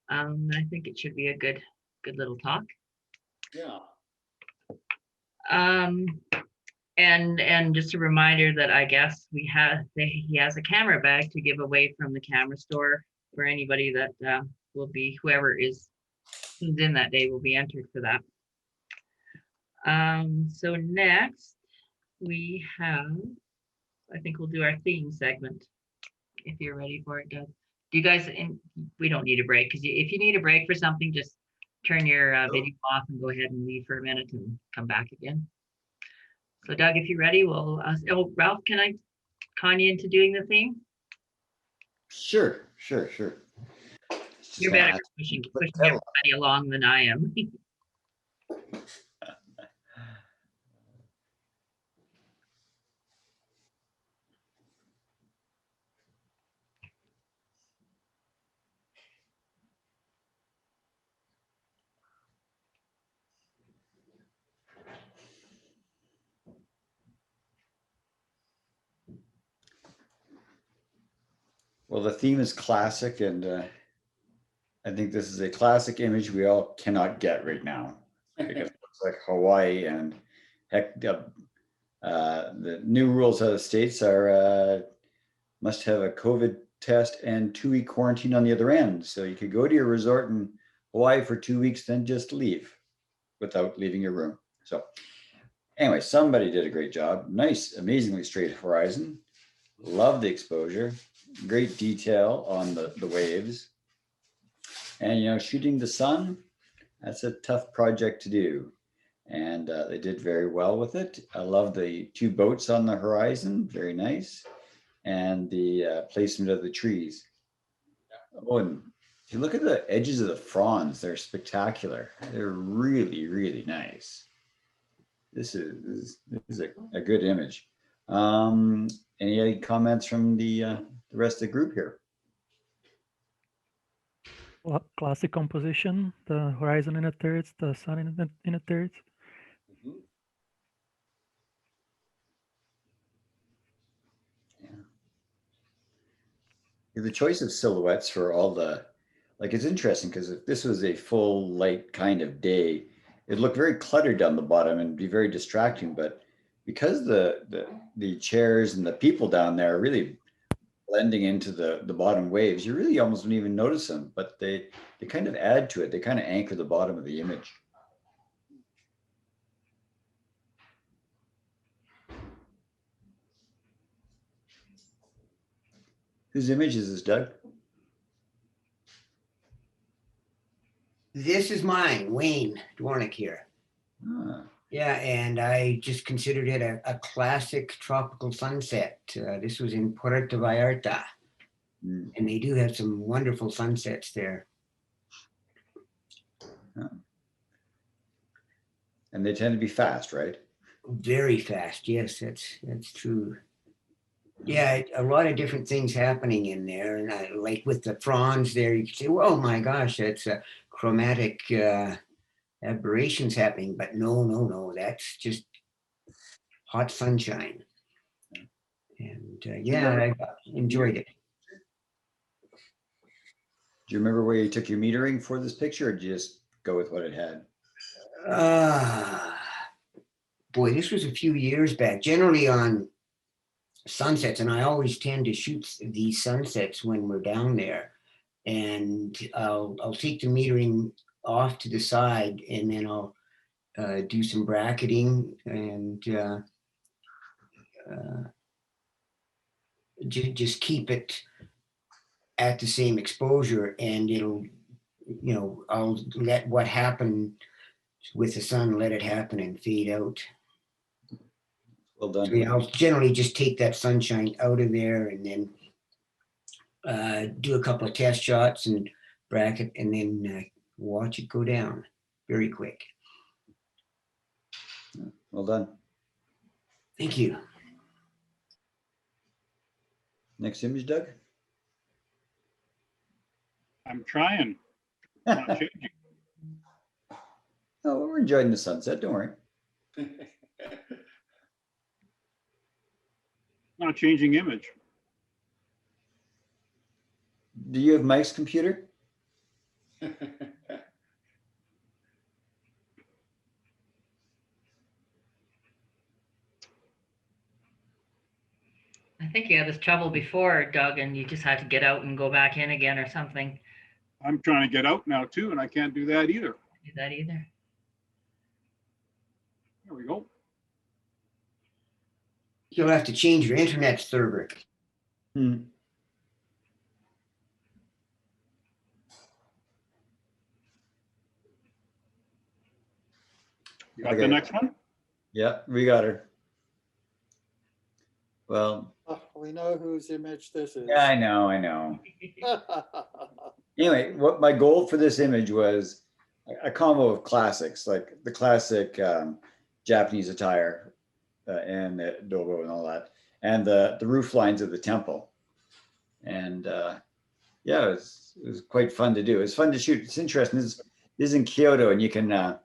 I think it should be a good little talk. Yeah. And just a reminder that I guess he has a camera bag to give away from the camera store for anybody that will be, who's in that day will be entered for that. So next we have, I think we'll do our theme segment, if you're ready for it, Doug. Do you guys, we don't need a break, because if you need a break for something, just turn your video off and go ahead and leave for a minute and come back again. So Doug, if you're ready, we'll, Ralph, can I con you into doing the theme? Sure. You're better at pushing everybody along than I am. Well, the theme is classic, and I think this is a classic image we all cannot get right now, because it looks like Hawaii, and heck, the new rules out of the States are must have a COVID test and 2-week quarantine on the other end. So you could go to your resort in Hawaii for 2 weeks, then just leave without leaving your room. So anyway, somebody did a great job. Nice, amazingly straight horizon. Love the exposure. Great detail on the waves. And, shooting the sun, that's a tough project to do. And they did very well with it. I love the 2 boats on the horizon, very nice. And the placement of the trees. Oh, and if you look at the edges of the fronds, they're spectacular. They're really, really nice. This is a good image. Any comments from the rest of the group here? Well, classic composition, the horizon in a thirds, the sun in a thirds. The choice of silhouettes for all it's interesting, because if this was a full light kind of day, it'd look very cluttered down the bottom and be very distracting. But because the chairs and the people down there are really blending into the bottom waves, you really almost don't even notice them, but they kind of add to it. They kind of anchor the bottom of the image. Whose image is this, Doug? This is mine, Wayne Dwarnick here. Ah, Yeah, and I just considered it a classic tropical sunset. This was in Puerto Vallarta, mm, and they do have some wonderful sunsets there. and they tend to be fast, right? Very fast, yes, that's true. Yeah, a lot of different things happening in there, and like with the fronds there, you can say, "Oh my gosh, that's a chromatic aberrations happening." But no, that's just hot sunshine. And yeah, I enjoyed it. Do you remember where you took your metering for this picture, or did you just go with what it had? Boy, this was a few years back. Generally on sunsets, and I always tend to shoot these sunsets when we're down there. And I'll take the metering off to the side, and then I'll do some bracketing and just keep it at the same exposure, and it'll, I'll let what happened with the sun, let it happen and fade out. Well done. So, I'll generally just take that sunshine out of there and then do a couple of test shots and bracket, and then watch it go down very quick. Well done. Thank you. Next image, Doug. I'm trying. Not changing. Oh, we're enjoying the sunset. Don't worry. Not changing image. Do you have Mike's computer? I think you had this trouble before, Doug, and you just had to get out and go back in again or something. I'm trying to get out now too, and I can't do that either. Do that either. There we go. You'll have to change your internet server. Hmm. You got Okay. the next one? Yeah, we got her. Well, We know whose image this is. yeah, I know. Anyway, what my goal for this image was a combo of classics, like the classic Japanese attire and the dogo and all that, and the roof lines of the temple. And yeah, it was quite fun to do. It's fun to shoot. It's interesting. This is in Kyoto, and you can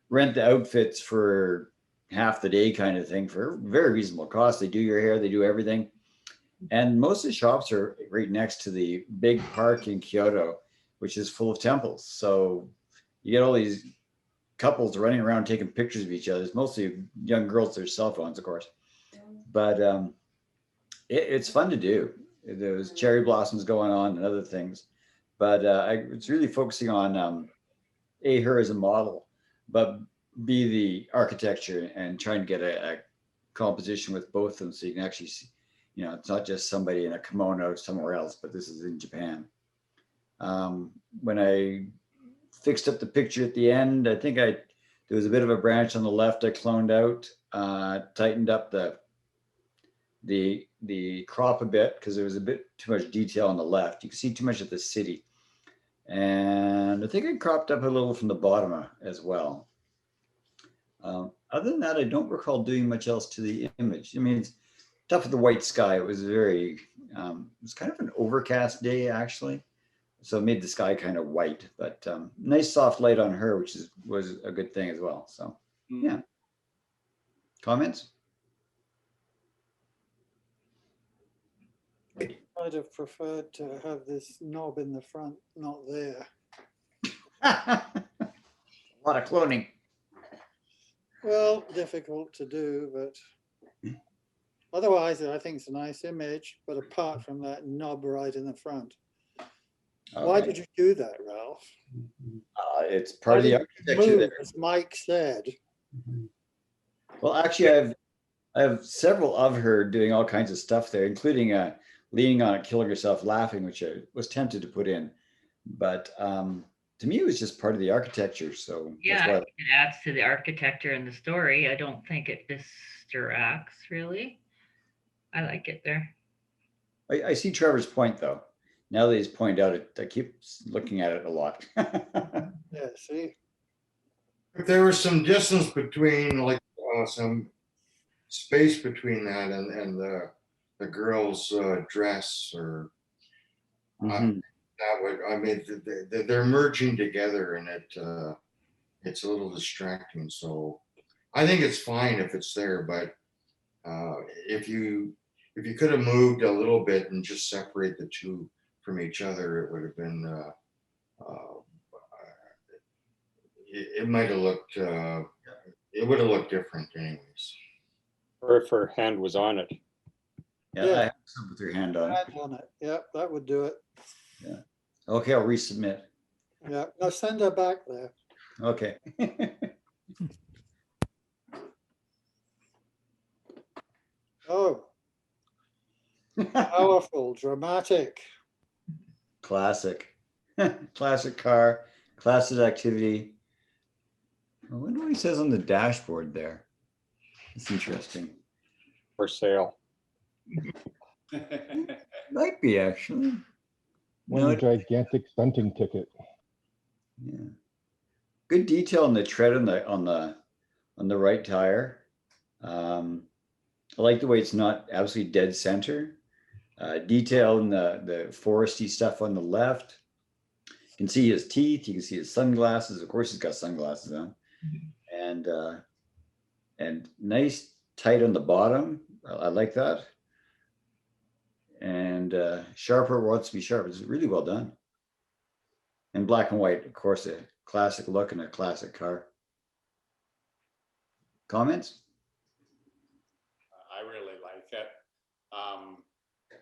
rent the outfits for half the day kind of thing for very reasonable cost. They do your hair, they do everything. And most of the shops are right next to the big park in Kyoto, which is full of temples. So you get all these couples running around taking pictures of each other. It's mostly young girls with their cell phones, of course. But it's fun to do. There was cherry blossoms going on and other things. But I was really focusing on her as a model, but B, the architecture, and trying to get a composition with both of them so you can actually see, it's not just somebody in a kimono somewhere else, but this is in Japan. When I fixed up the picture at the end, I think there was a bit of a branch on the left I cloned out, tightened up the crop a bit because there was a bit too much detail on the left. You can see too much of the city. And I think I cropped up a little from the bottom as well. Other than that, I don't recall doing much else to the image. I mean, it's tough with the white sky. It was it was kind of an overcast day actually. So it made the sky kind of white, but nice soft light on her, which was a good thing as well. So yeah. Comments? I'd have preferred to have this knob in the front, not there. A lot of cloning. Well, difficult to do, but otherwise I think it's a nice image, but apart from that knob right in the front. Why did you do that, Ralph? It's part of the architecture there. As Mike said. Well, actually, I have several of her doing all kinds of stuff there, including leaning on it, killing herself laughing, which I was tempted to put in. But to me, it was just part of the architecture. So that's Yeah, why. it adds to the architecture and the story. I don't think it distracts really. I like it there. I see Trevor's point though. Now that he's pointed out it, I keep looking at it a lot. Yeah, see, If there was some distance between, like, some space between that and the girl's dress, or Mhm. that would, I mean, they're merging together, and it's a little distracting. So I think it's fine if it's there, but if you could have moved a little bit and just separate the two from each other, it would have been it might have looked it would have looked different anyways. Or if her hand was on it. Yeah, Yeah. I have some with your hand on it. hand on it. Yeah, that would do it. Yeah. Okay, I'll resubmit. Yeah, now send her back there. Okay. Oh, powerful, dramatic. Classic. Classic car, classic activity. I wonder what he says on the dashboard there. It's interesting. For sale. Might be actually. One No, gigantic stunting ticket. yeah. Good detail on the tread on the right tire. I like the way it's not absolutely dead center. Detail in the foresty stuff on the left. You can see his teeth. You can see his sunglasses. Of course, he's got sunglasses on. And nice tight on the bottom. I like that. And sharper wants to be sharp. It's really well done. And black and white, of course, a classic look and a classic car. Comments? I really like it.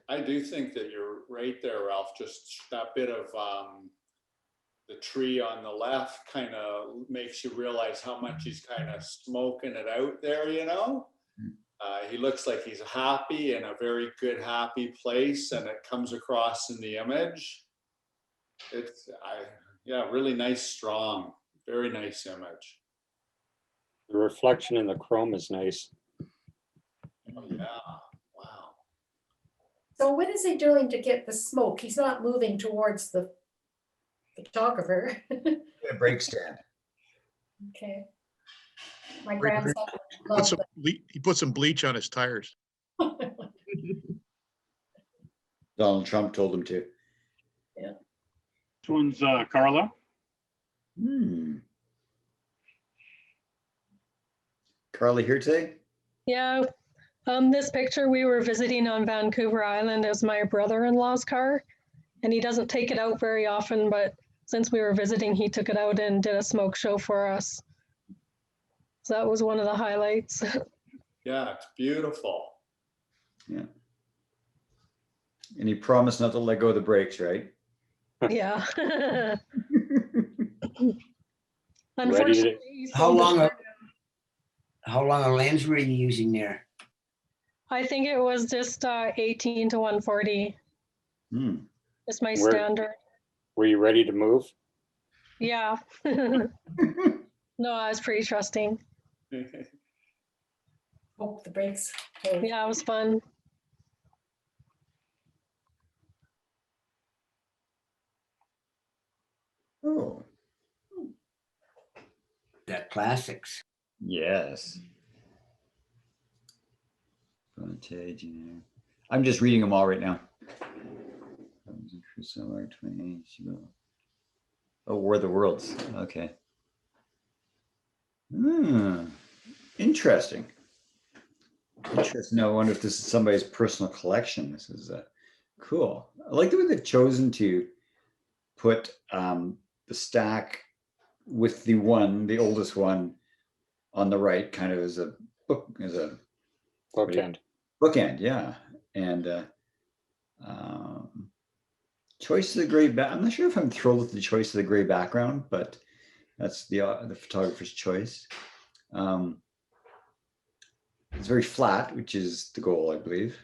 I do think that you're right there, Ralph. Just that bit of the tree on the left kind of makes you realize how much he's kind of smoking it out there, you know? He looks like he's happy in a very good, happy place, and it comes across in the image. Yeah, really nice, strong, very nice image. The reflection in the chrome is nice. Oh, yeah, wow. So what is he doing to get the smoke? He's not moving towards the photographer. A brake stand. Okay. My grandson Put loved he put some bleach on his tires. Donald Trump told him to. Yeah. This one's Carla. Carly here today? Yeah, this picture we were visiting on Vancouver Island is my brother-in-law's car, and he doesn't take it out very often, but since we were visiting, he took it out and did a smoke show for us. So that was one of the highlights. Yeah, it's beautiful. Yeah. And he promised not to let go of the brakes, right? Yeah. Unfortunately, he How sold the long, car. how long a lens were you using there? I think it was just 18 to 140. It's my Where- standard. Were you ready to move? Yeah. No, I was pretty trusting. Hope the brakes. Yeah, it was fun. Oh. That classics. Yes. Frontage, you know. I'm just reading them all right now. Oh, War of the Worlds. Okay. Interesting. Interesting. No, I wonder if this is somebody's personal collection. This is cool. I like the way they've chosen to put the stack with the oldest one on the right, kind of as a bookend. Bookend, yeah. And choice of the gray back. I'm not sure if I'm thrilled with the choice of the gray background, but that's the photographer's choice. It's very flat, which is the goal, I believe.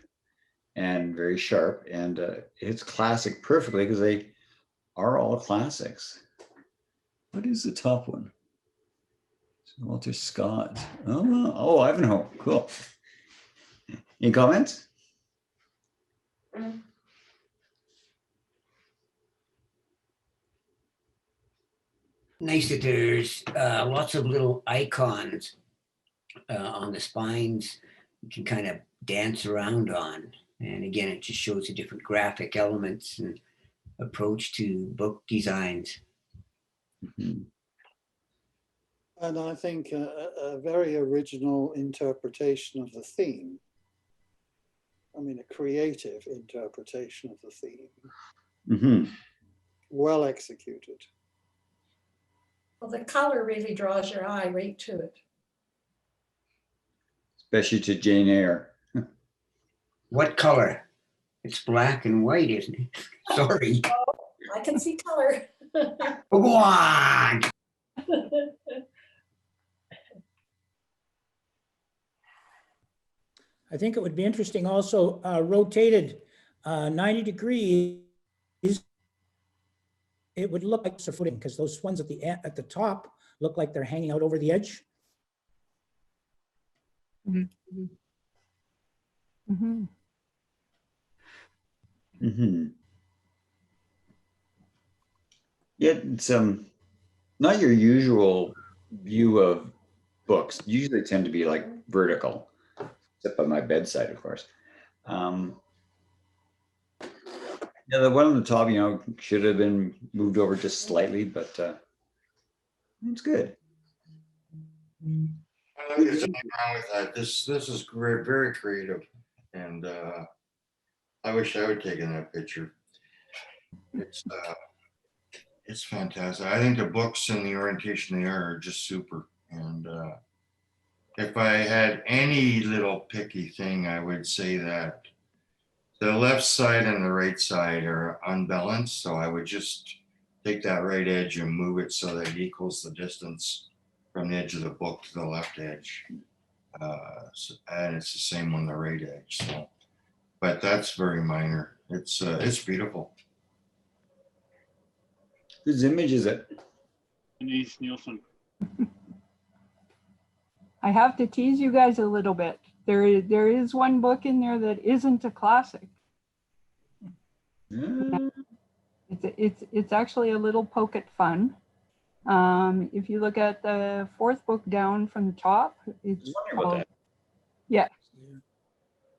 and very sharp, and it's classic perfectly because they are all classics. What is the top one? Walter Scott. Oh, Ivanhoe. Cool. Any comments? Nice that there's lots of little icons on the spines you can kind of dance around on. And again, it just shows the different graphic elements and approach to book designs. Mhm. And I think a very original interpretation of the theme. I mean, a creative interpretation of the theme. Mhm. Well executed. Well, the color really draws your eye right to it. Especially to Jane Eyre. What color? It's black and white, isn't it? Sorry. I can see color. Go on. I think it would be interesting also rotated 90 degrees. It would look like it's a footing because those ones at the top look like they're hanging out over the edge. Mm-hmm. Mm-hmm. Mm-hmm. Yeah, it's not your usual view of books. Usually tend to be like vertical, except by my bedside, of course. Yeah, the one on the top, should have been moved over just slightly, but it's good. I like there's nothing wrong with that. This is great, very creative, and I wish I would taken that picture. It's fantastic. I think the books and the orientation they are just super. And if I had any little picky thing, I would say that the left side and the right side are unbalanced. So I would just take that right edge and move it so that it equals the distance from the edge of the book to the left edge. And it's the same on the right edge. So, but that's very minor. It's beautiful. Whose image is it? Denise Nielsen. I have to tease you guys a little bit. There is one book in there that isn't a classic. It's actually a little poke at fun. If you look at the fourth book down from the top, it's called, yeah,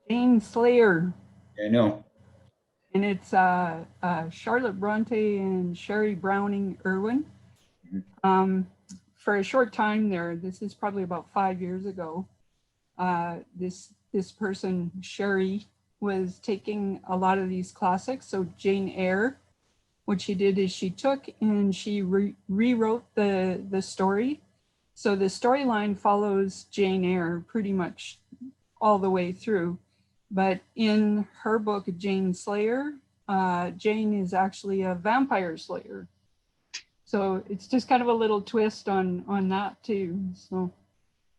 Jane Slayer. Yeah, I know. And it's Charlotte Bronte and Sherry Browning Irwin. For a short time there, this is probably about 5 years ago, this person, Sherry, was taking a lot of these classics. So Jane Eyre, what she did is she took and she rewrote the story. So the storyline follows Jane Eyre pretty much all the way through. But in her book, Jane Slayer, Jane is actually a vampire slayer. So it's just kind of a little twist on that too. So,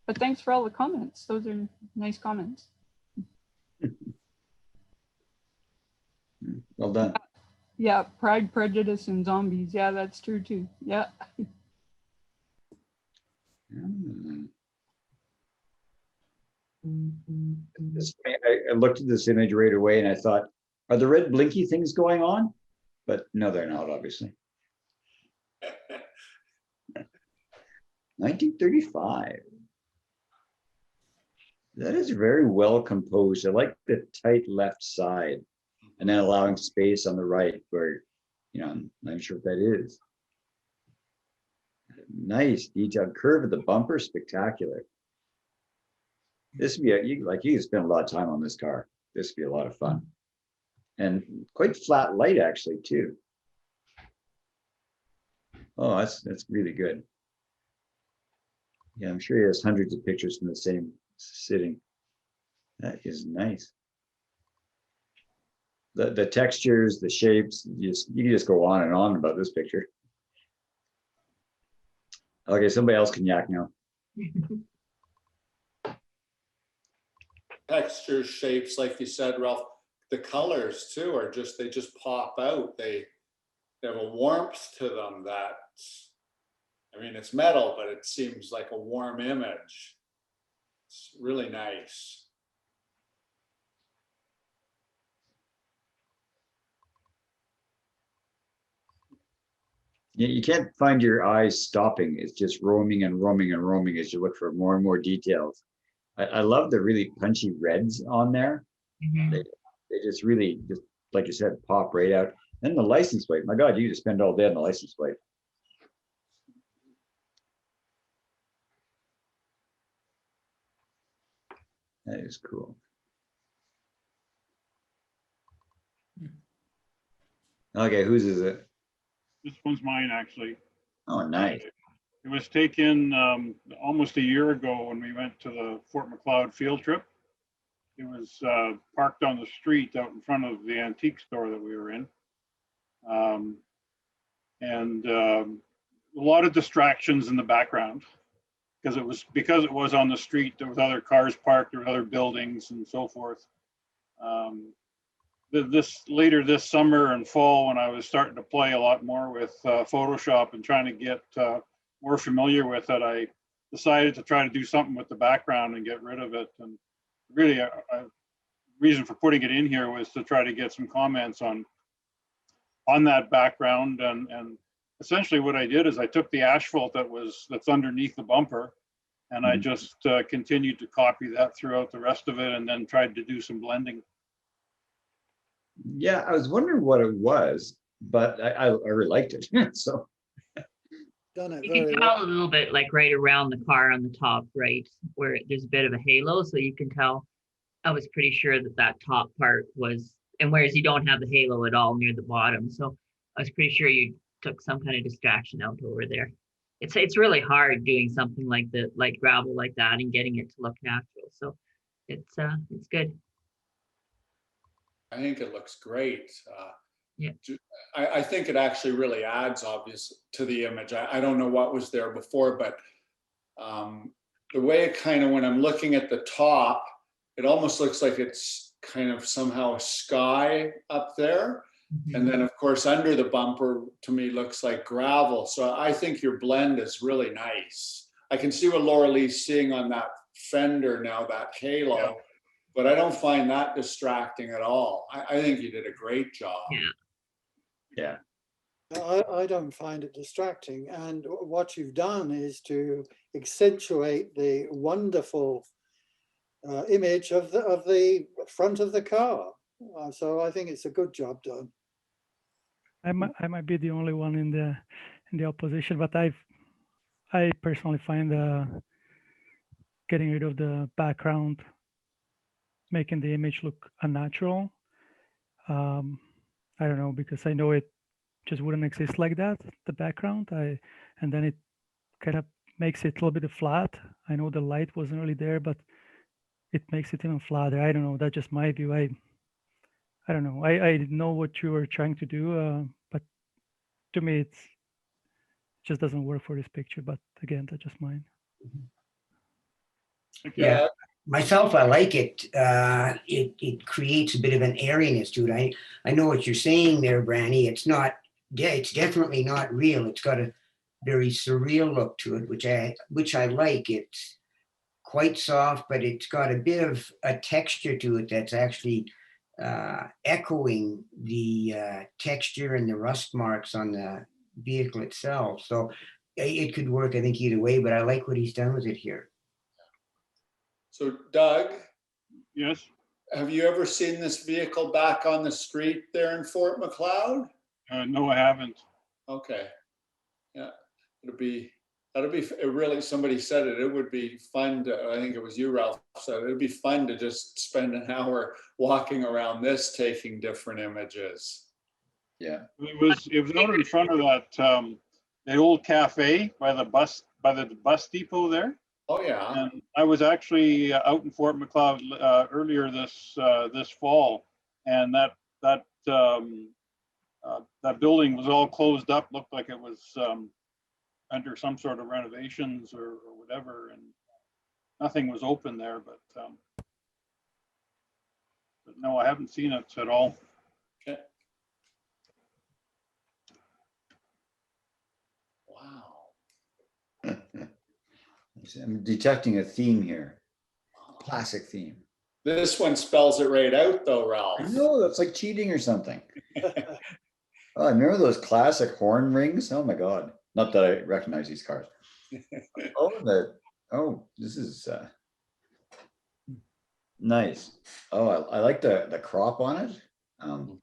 but thanks for all the comments. Those are nice comments. Well done. Yeah, Pride, Prejudice, and Zombies. Yeah, that's true too. Yeah. I looked at this image right away and I thought, are the red blinky things going on? But no, they're not, obviously. 1935. That is very well composed. I like the tight left side and then allowing space on the right where, I'm not sure what that is. Nice detailed curve of the bumper, spectacular. This would be you could spend a lot of time on this car. This would be a lot of fun. And quite flat light actually too. Oh, that's really good. Yeah, I'm sure he has hundreds of pictures from the same sitting. That is nice. The textures, the shapes, you can just go on and on about this picture. Okay, somebody else can yak now. Textures, shapes, like you said, Ralph. the colors too are just, they just pop out. They have a warmth to them that, I mean, it's metal, but it seems like a warm image. It's really nice. You can't find your eyes stopping. It's just roaming and roaming and roaming as you look for more and more details. I love the really punchy reds on there. They just really, just like you said, pop right out. And the license plate, my God, you just spend all day on the license plate. That is cool. Okay, whose is it? This one's mine, actually. Oh, nice. It was taken almost a year ago when we went to the Fort McLeod field trip. It was parked on the street out in front of the antique store that we were in. A lot of distractions in the background because it was on the street. There was other cars parked, there were other buildings and so forth. Later this summer and fall, when I was starting to play a lot more with Photoshop and trying to get more familiar with it, I decided to try to do something with the background and get rid of it. And really, a reason for putting it in here was to try to get some comments on that background. And essentially what I did is I took the asphalt that's underneath the bumper, and I just continued to copy that throughout the rest of it, and then tried to do some blending. Yeah, I was wondering what it was, but I really liked it. So Done it You can very tell well. a little bit like right around the car on the top, right, where there's a bit of a halo, so you can tell. I was pretty sure that top part was, and whereas you don't have the halo at all near the bottom, so I was pretty sure you took some kind of distraction out over there. It's really hard doing something like the light gravel like that and getting it to look natural. So it's good. I think it looks great. Yeah. I think it actually really adds obvious to the image. I don't know what was there before, but the way it kind of, when I'm looking at the top, it almost looks like it's kind of somehow a sky up there. And then of course, under the bumper to me looks like gravel. So I think your blend is really nice. I can see what Laura Lee's seeing on that fender now, that halo. Yeah. But I don't find that distracting at all. I think you did a great job. Yeah. I don't find it distracting. And what you've done is to accentuate the wonderful image of the front of the car. So I think it's a good job done. I might be the only one in the opposition, but I personally find getting rid of the background, making the image look unnatural. I don't know, because I know it just wouldn't exist like that, the background. And then it kind of makes it a little bit flat. I know the light wasn't really there, but it makes it even flatter. I don't know, that's just my view. I don't know. I know what you were trying to do, but to me, it just doesn't work for this picture. But again, that's just mine. Yeah, myself, I like it. It creates a bit of an airiness to it. I know what you're saying there, Branny. It's not. Yeah, it's definitely not real. It's got a very surreal look to it, which I like. It's quite soft, but it's got a bit of a texture to it that's actually echoing the texture and the rust marks on the vehicle itself. So it could work, I think, either way, but I like what he's done with it here. So Doug? Yes? Have you ever seen this vehicle back on the street there in Fort McLeod? No, I haven't. Okay. Yeah, that'd be really, somebody said it would be fun to, I think it was you, Ralph, said it'd be fun to just spend an hour walking around this, taking different images. Yeah. It was out in front of that the old cafe by the bus depot there. Oh yeah. And I was actually out in Fort McLeod earlier this fall, and that building was all closed up. Looked like it was under some sort of renovations or whatever, and nothing was open there. But No, I haven't seen it at all. Okay. Wow. I'm detecting a theme here. Classic theme. This one spells it right out though, Ralph. No, that's like cheating or something. Oh, I remember those classic horn rings. Oh my God. Not that I recognize these cars. This is nice. Oh, I like the crop on it. The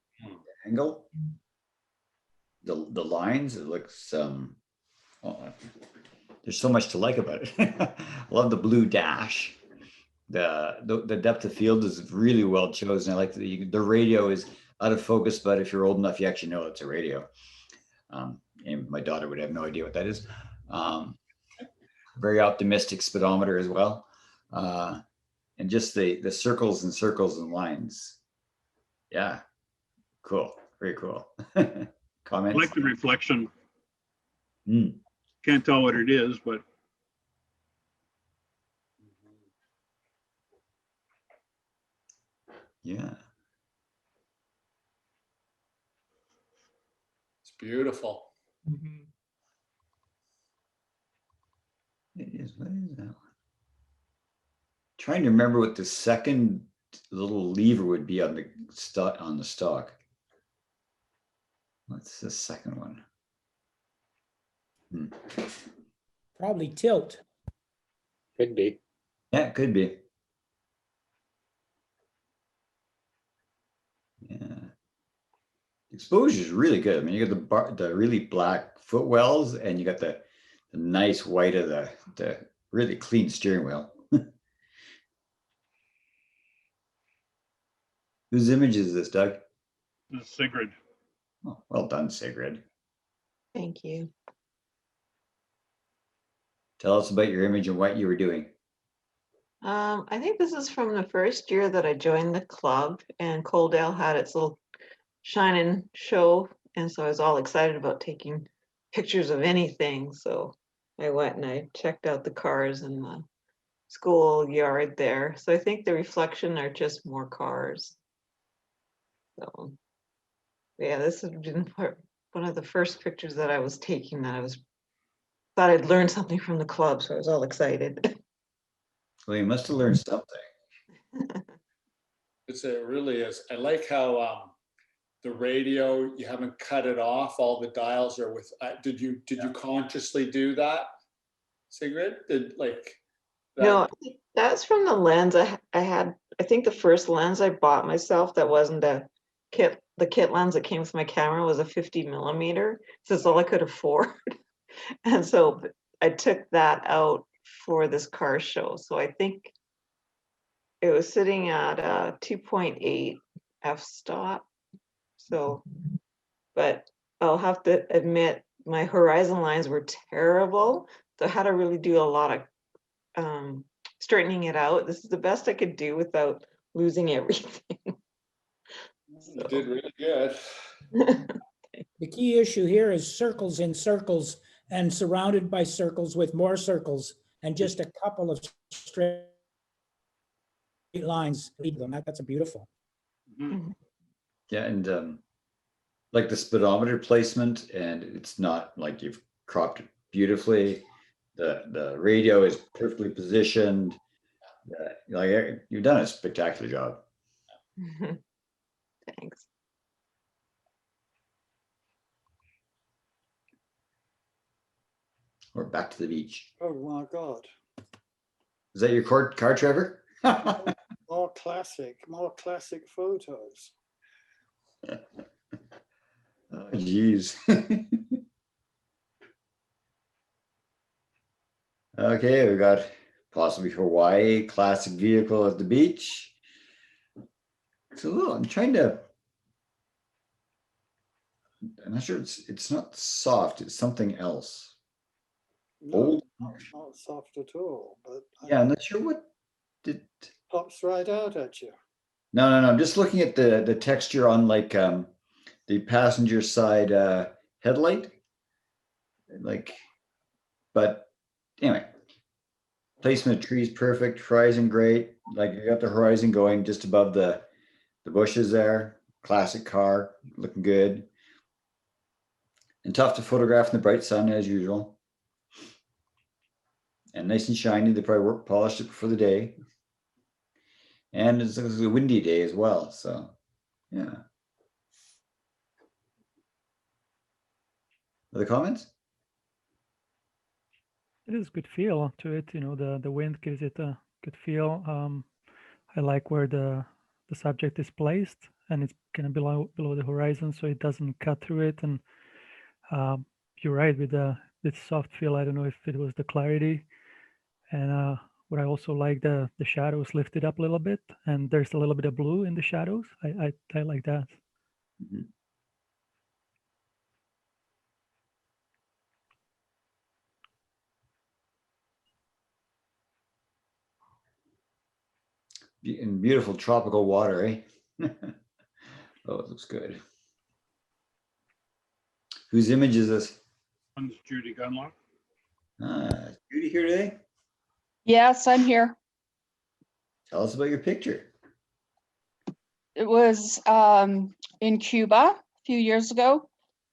angle. The lines, it looks there's so much to like about it. I love the blue dash. The depth of field is really well chosen. I like the radio is out of focus, but if you're old enough, you actually know it's a radio. And my daughter would have no idea what that is. Very optimistic speedometer as well. And just the circles and circles and lines. Yeah, cool, very cool. I Comments? like the reflection. Mm. Can't tell what it is, but Yeah. It's beautiful. It is. What is that one? Trying to remember what the second little lever would be on the stock. What's the second one? Probably tilt. Could be. Yeah, it could be. Yeah. Exposure is really good. I mean, you got the really black footwells, and you got the nice white of the really clean steering wheel. Whose image is this, Doug? it's Sigrid. Oh, well done, Sigrid. Thank you. Tell us about your image and what you were doing. I think this is from the first year that I joined the club, and Coaldale had its little shine-in show, and so I was all excited about taking pictures of anything. So I went and I checked out the cars in the school yard there. So I think the reflection are just more cars. So yeah, this has been one of the first pictures that I was taking that I thought I'd learned something from the club, so I was all excited. Well, you must have learned something. It really is. I like how the radio, you haven't cut it off. All the dials are with. Did you consciously do that, Sigrid? No, that's from the lens I had. I think the first lens I bought myself that wasn't a kit. The kit lens that came with my camera was a 50mm. So that's all I could afford. And so I took that out for this car show. So I think it was sitting at a 2.8 f-stop. So, but I'll have to admit my horizon lines were terrible. So I had to really do a lot of straightening it out. This is the best I could do without losing everything. You did really good. The key issue here is circles in circles and surrounded by circles with more circles and just a couple of straight lines lead them. That's a beautiful. Yeah, and like the speedometer placement, and it's not like you've cropped it beautifully. The radio is perfectly positioned. Like you've done a spectacular job. Thanks. We're back to the beach. Oh my God. Is that your car, Trevor? More classic photos. Oh, geez. Okay, we got possibly Hawaii classic vehicle at the beach. So I'm trying to. I'm not sure it's not soft. It's something else. No, Old. not soft at all, but Yeah, I'm not sure what did. pops right out at you. No. I'm just looking at the texture on like the passenger side headlight. Like, but anyway, placement of trees perfect, horizon great. Like you got the horizon going just above the The bushes there, classic car, looking good. And tough to photograph in the bright sun as usual. And nice and shiny. They probably polished it before the day. And it's a windy day as well. So, yeah. Other comments? It is good feel to it. You know, the wind gives it a good feel. I like where the subject is placed, and it's kind of below the horizon, so it doesn't cut through it. And you're right with the soft feel. I don't know if it was the clarity, and what I also like the shadows lifted up a little bit, and there's a little bit of blue in the shadows. I like that. Mm-hmm. In beautiful tropical water, eh? Oh, it looks good. Whose image is this? One's Judy Gunlock. Judy here today? Yes, I'm here. Tell us about your picture. It was in Cuba a few years ago.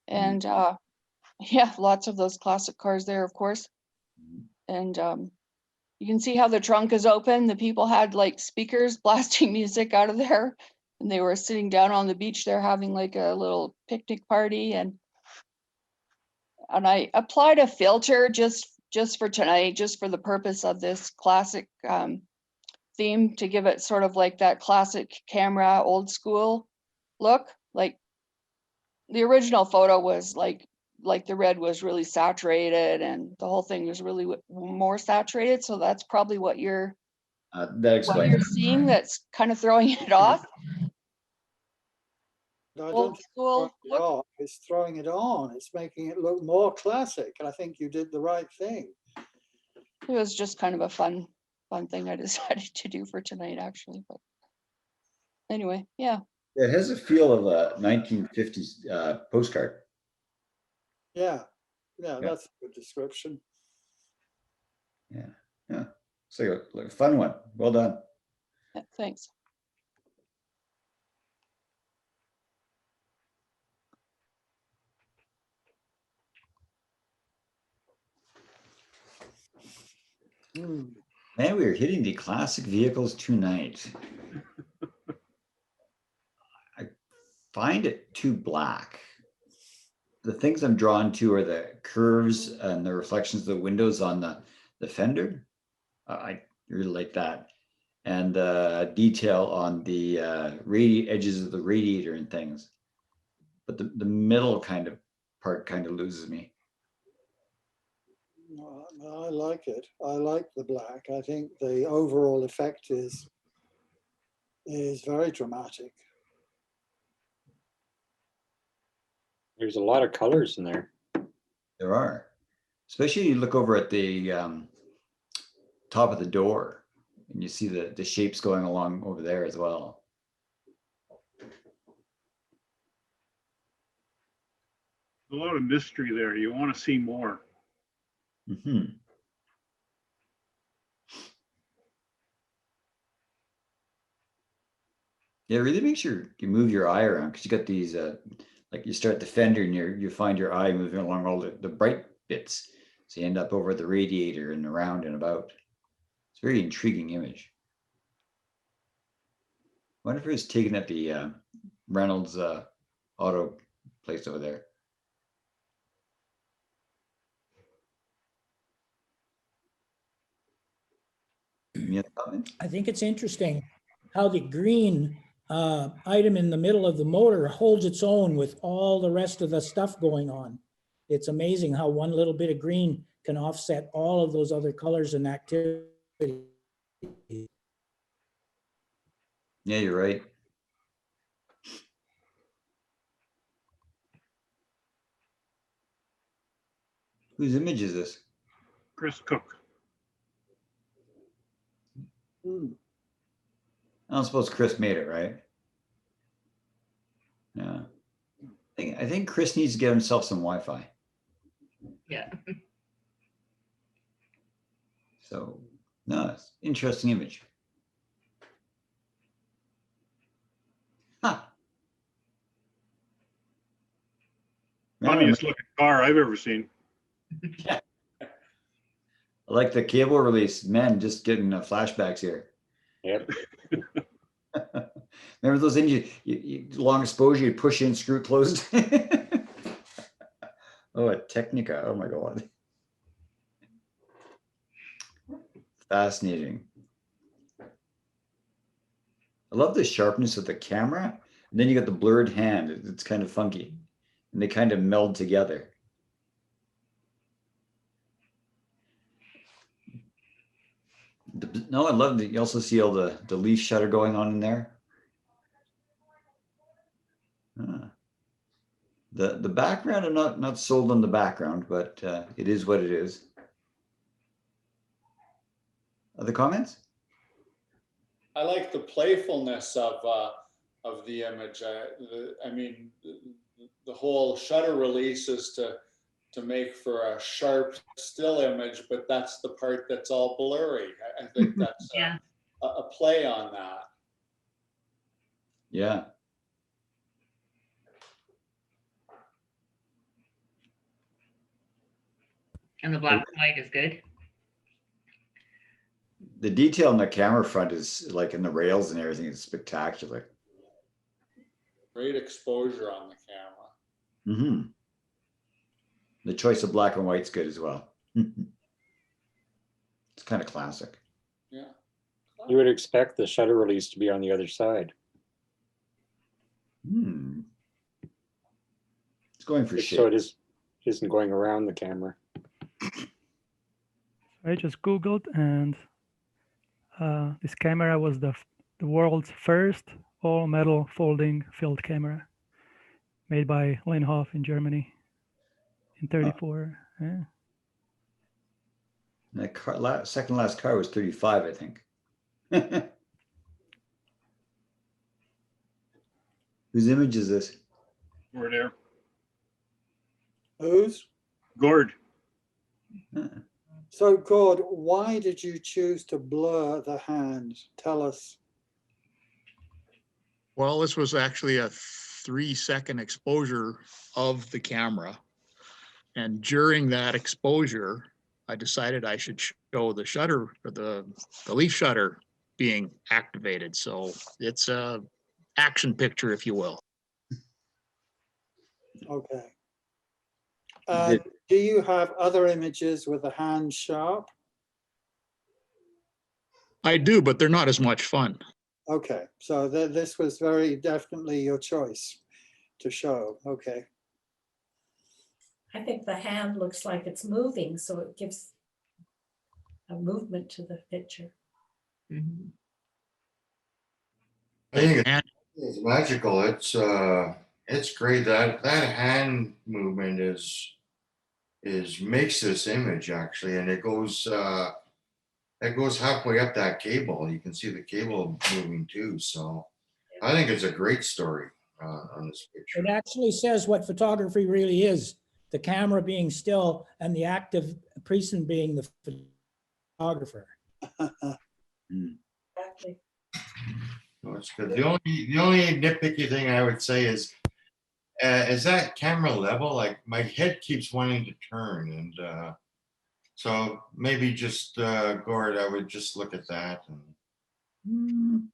And yeah, lots of those classic cars there, of course. And you can see how the trunk is open. The people had like speakers blasting music out of there. And they were sitting down on the beach there having like a little picnic party. And I applied a filter just for tonight, just for the purpose of this classic theme, to give it sort of like that classic camera old school look. Like the original photo was like the red was really saturated and the whole thing was really more saturated. So that's probably what you're seeing that's kind of throwing it off. No, I Old don't think school it's throwing it off. It's throwing it on. It's making it look more classic. And I think you did the right thing. It was just kind of a fun thing I decided to do for tonight, actually. But anyway, yeah. It has a feel of a 1950s postcard. Yeah, that's a good description. Yeah. So like a fun one. Well done. Yeah, thanks. Man, we are hitting the classic vehicles tonight. I find it too black. The things I'm drawn to are the curves and the reflections of the windows on the fender. I really like that. And the detail on the edges of the radiator and things. But the middle part kind of loses me. I like it. I like the black. I think the overall effect is very dramatic. There's a lot of colors in there. There are. Especially you look over at the top of the door and you see the shapes going along over there as well. A lot of mystery there. You want to see more. Mm-hmm. Yeah, it really makes sure you move your eye around because you got these like you start the fender and you find your eye moving along all the bright bits. So you end up over the radiator and around and about. It's a very intriguing image. I wonder if it was taken at the Reynolds auto place over there. Any other comments? I think it's interesting how the green item in the middle of the motor holds its own with all the rest of the stuff going on. It's amazing how one little bit of green can offset all of those other colors and activity. Yeah, you're right. Whose image is this? Chris Cook. I don't suppose Chris made it, right? Yeah. I think Chris needs to get himself some Wi-Fi. Yeah. So, no, it's an interesting image. Funniest looking car I've ever seen. I like the cable release. Man, just getting flashbacks here. Yep. Remember those things long exposure, you push in, screw it closed? Oh, a Technica. Oh my God. Fascinating. I love the sharpness of the camera. And then you got the blurred hand. It's kind of funky. And they kind of meld together. No, I love that you also see all the leaf shutter going on in there. The background, I'm not sold on the background, but it is what it is. Other comments? I like the playfulness of the image. I mean, the whole shutter release is to make for a sharp still image, but that's the part that's all blurry. I think that's Yeah. a play on that. Yeah. And the black and white is good. The detail on the camera front is like in the rails and everything is spectacular. Great exposure on the camera. Mm-hmm. The choice of black and white's good as well. It's kind of classic. Yeah. You would expect the shutter release to be on the other side. It's going for shit. So it isn't going around the camera. I just Googled, and this camera was the world's first all-metal folding field camera made by Linhof in Germany in 34. Yeah. That car, second last car was 35, I think. Whose image is this? Over there. Whose? Gord. So, Gord, why did you choose to blur the hand? Tell us. Well, this was actually a 3-second exposure of the camera. And during that exposure, I decided I should show the shutter, or the leaf shutter being activated. So it's a action picture, if you will. Okay. Do you have other images with the hand sharp? I do, but they're not as much fun. Okay, so this was very definitely your choice to show. Okay. I think the hand looks like it's moving, so it gives a movement to the picture. Mm-hmm. I think it's magical. It's great. That hand movement makes this image actually, and it goes halfway up that cable. You can see the cable moving too. So I think it's a great story on this picture. It actually says what photography really is: the camera being still and the active person being the photographer. Exactly. Oh, it's good. The only nitpicky thing I would say is that camera level? Like my head keeps wanting to turn, and so maybe just Gord, I would just look at that and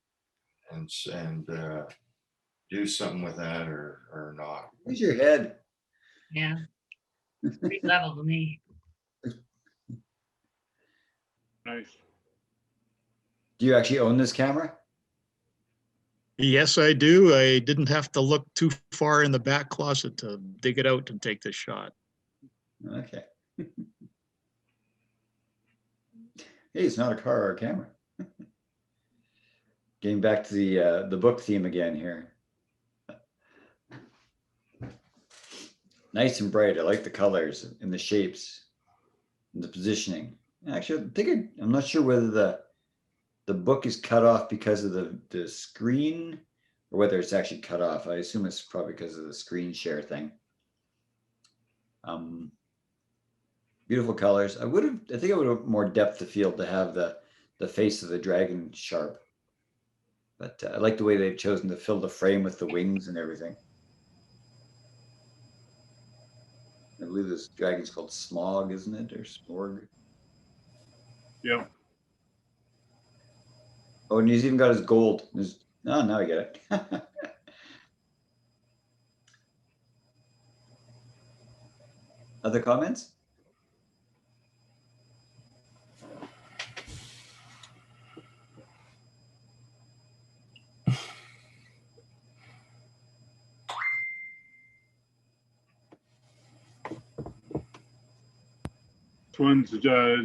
do something with that or not. Where's your head? Yeah. Pretty level to me. Nice. Do you actually own this camera? Yes, I do. I didn't have to look too far in the back closet to dig it out and take this shot. Okay. Hey, it's not a car or a camera. Getting back to the book theme again here. Nice and bright. I like the colors and the shapes and the positioning. Actually, I'm not sure whether the book is cut off because of the screen or whether it's actually cut off. I assume it's probably because of the screen share thing. Beautiful colors. I think I would have more depth of field to have the face of the dragon sharp. But I like the way they've chosen to fill the frame with the wings and everything. I believe this dragon's called Smog, isn't it? Or Smorg? Yeah. Oh, and he's even got his gold. Oh, now I get it. Other comments? Twins,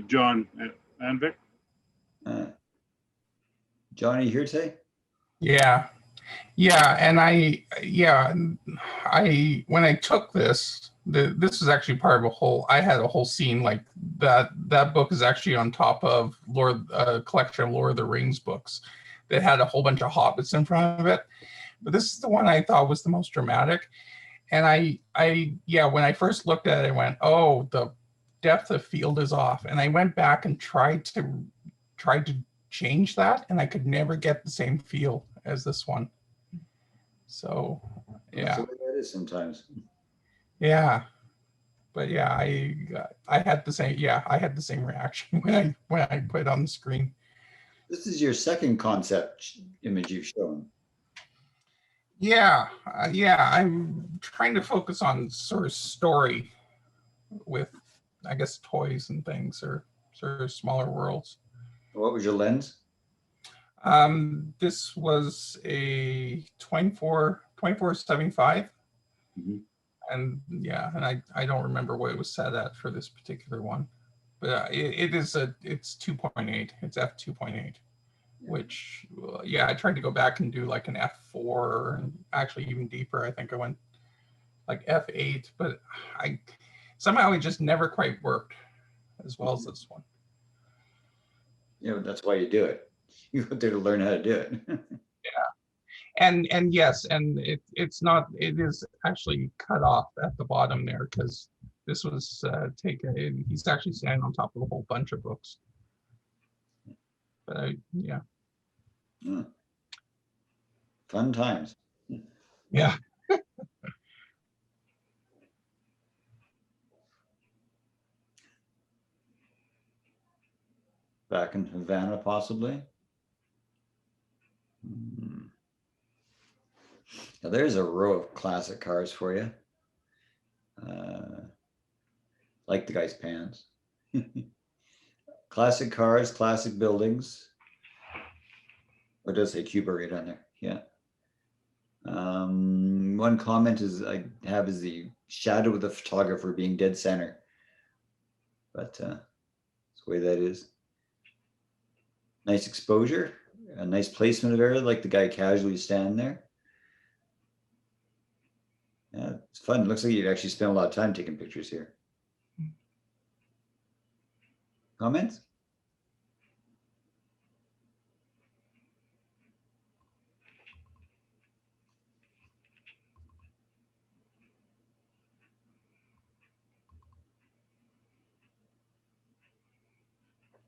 John and Vic. Johnny here today? Yeah. Yeah. And when I took this, this is actually part of I had a whole scene like that book is actually on top of collection of Lord of the Rings books that had a whole bunch of hobbits in front of it. But this is the one I thought was the most dramatic. And when I first looked at it, I went, oh, the depth of field is off. And I went back and tried to change that, and I could never get the same feel as this one. So yeah, That's the way that is sometimes. Yeah, but yeah, I had the same. Yeah, I had the same reaction when I put it on the screen. This is your second concept image you've shown. Yeah, I'm trying to focus on sort of story with, I guess, toys and things, or sort of smaller worlds. What was your lens? This was a 24-75. Mm-hmm. And yeah, and I don't remember what it was set at for this particular one, but it's 2.8. It's f2.8, which I tried to go back and do like an f4, and actually even deeper. I think I went like f8, but somehow it just never quite worked as well as this one. Yeah, that's why you do it. You go there to learn how to do it. Yeah. And yes, and it is actually cut off at the bottom there, because this was taken. He's actually standing on top of a whole bunch of books. But yeah. Fun times. Yeah. Back in Havana, possibly. Now there's a row of classic cars for you. Like the guy's pants. Classic cars, classic buildings. Or does say Cuba right on there? Yeah. One comment I have is the shadow of the photographer being dead center. But that's the way that is. Nice exposure, a nice placement of area, like the guy casually standing there. Yeah, it's fun. It looks like you'd actually spend a lot of time taking pictures here. Comments?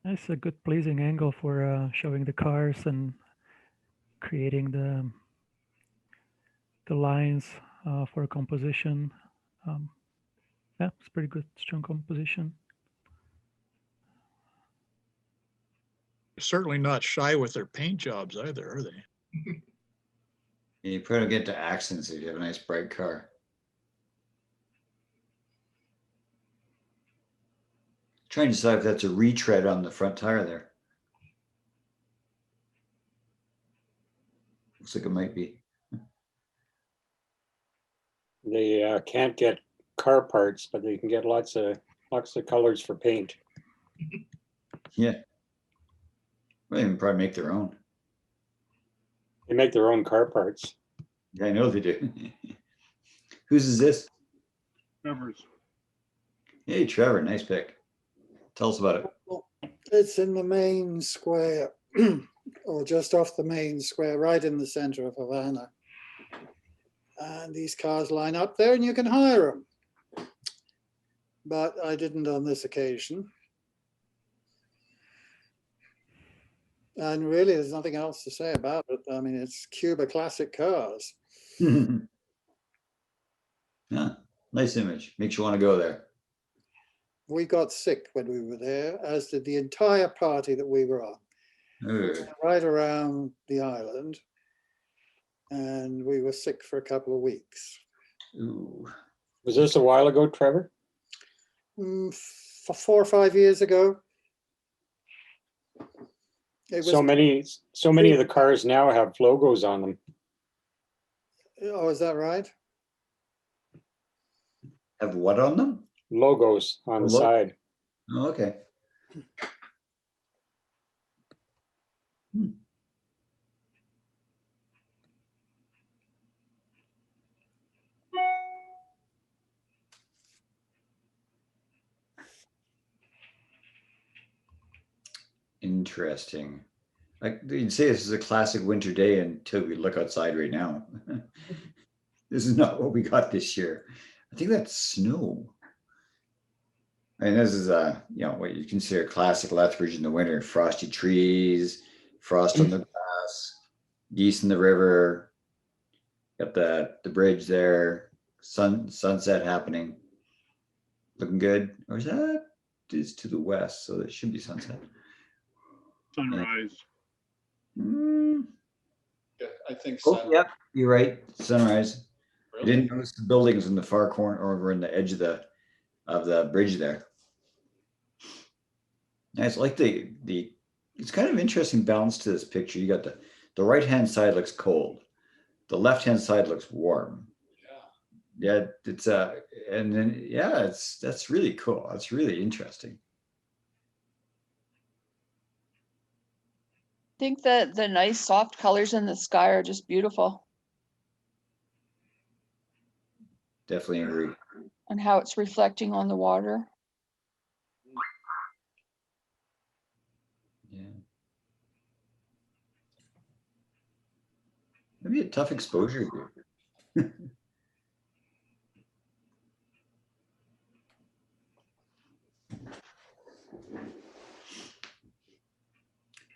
It's a good pleasing angle for showing the cars and creating the lines for composition. Yeah, it's pretty good, strong composition. Certainly not shy with their paint jobs either, are they? You probably get to accents if you have a nice bright car. Trying to decide if that's a retread on the front tire there. Looks like it might be. They can't get car parts, but they can get lots of colors for paint. Yeah. Well, they can probably make their own. They make their own car parts. Yeah, I know they do. Whose is this? Trevor's. Hey, Trevor, nice pick. Tell us about it. It's in the main square, or just off the main square, right in the center of Havana. And these cars line up there and you can hire them. But I didn't on this occasion. And really, there's nothing else to say about it. I mean, it's Cuba classic cars. Yeah, Nice image. Makes you want to go there. We got sick when we were there, as did the entire party that we were on. Ugh. Right around the island. And we were sick for a couple of weeks. Ooh. Was this a while ago, Trevor? For 4 or 5 years ago. It was, So many of the cars now have logos on them. oh, is that right? Have what on them? Logos on the Lo- side. Oh, okay. Interesting. Like you'd say this is a classic winter day until we look outside right now. This is not what we got this year. I think that's snow. I mean, this is what you consider classic Lethbridge in the winter. Frosty trees, frost on the grass, geese in the river. Got the bridge there, sunset happening. Looking good. Or is that is to the west, so it should be sunset. Sunrise. Yeah, I think Oh, so. yep, you're right. Sunrise. I Really? didn't notice the buildings in the far corner or over in the edge of the bridge there. Nice. Like the it's kind of interesting balance to this picture. You got the right hand side looks cold, the left hand side looks warm. Yeah, it's and then yeah, that's really cool. That's really interesting. I think that the nice soft colors in the sky are just beautiful, Definitely agree. and how it's reflecting on the water. Yeah. Maybe a tough exposure here.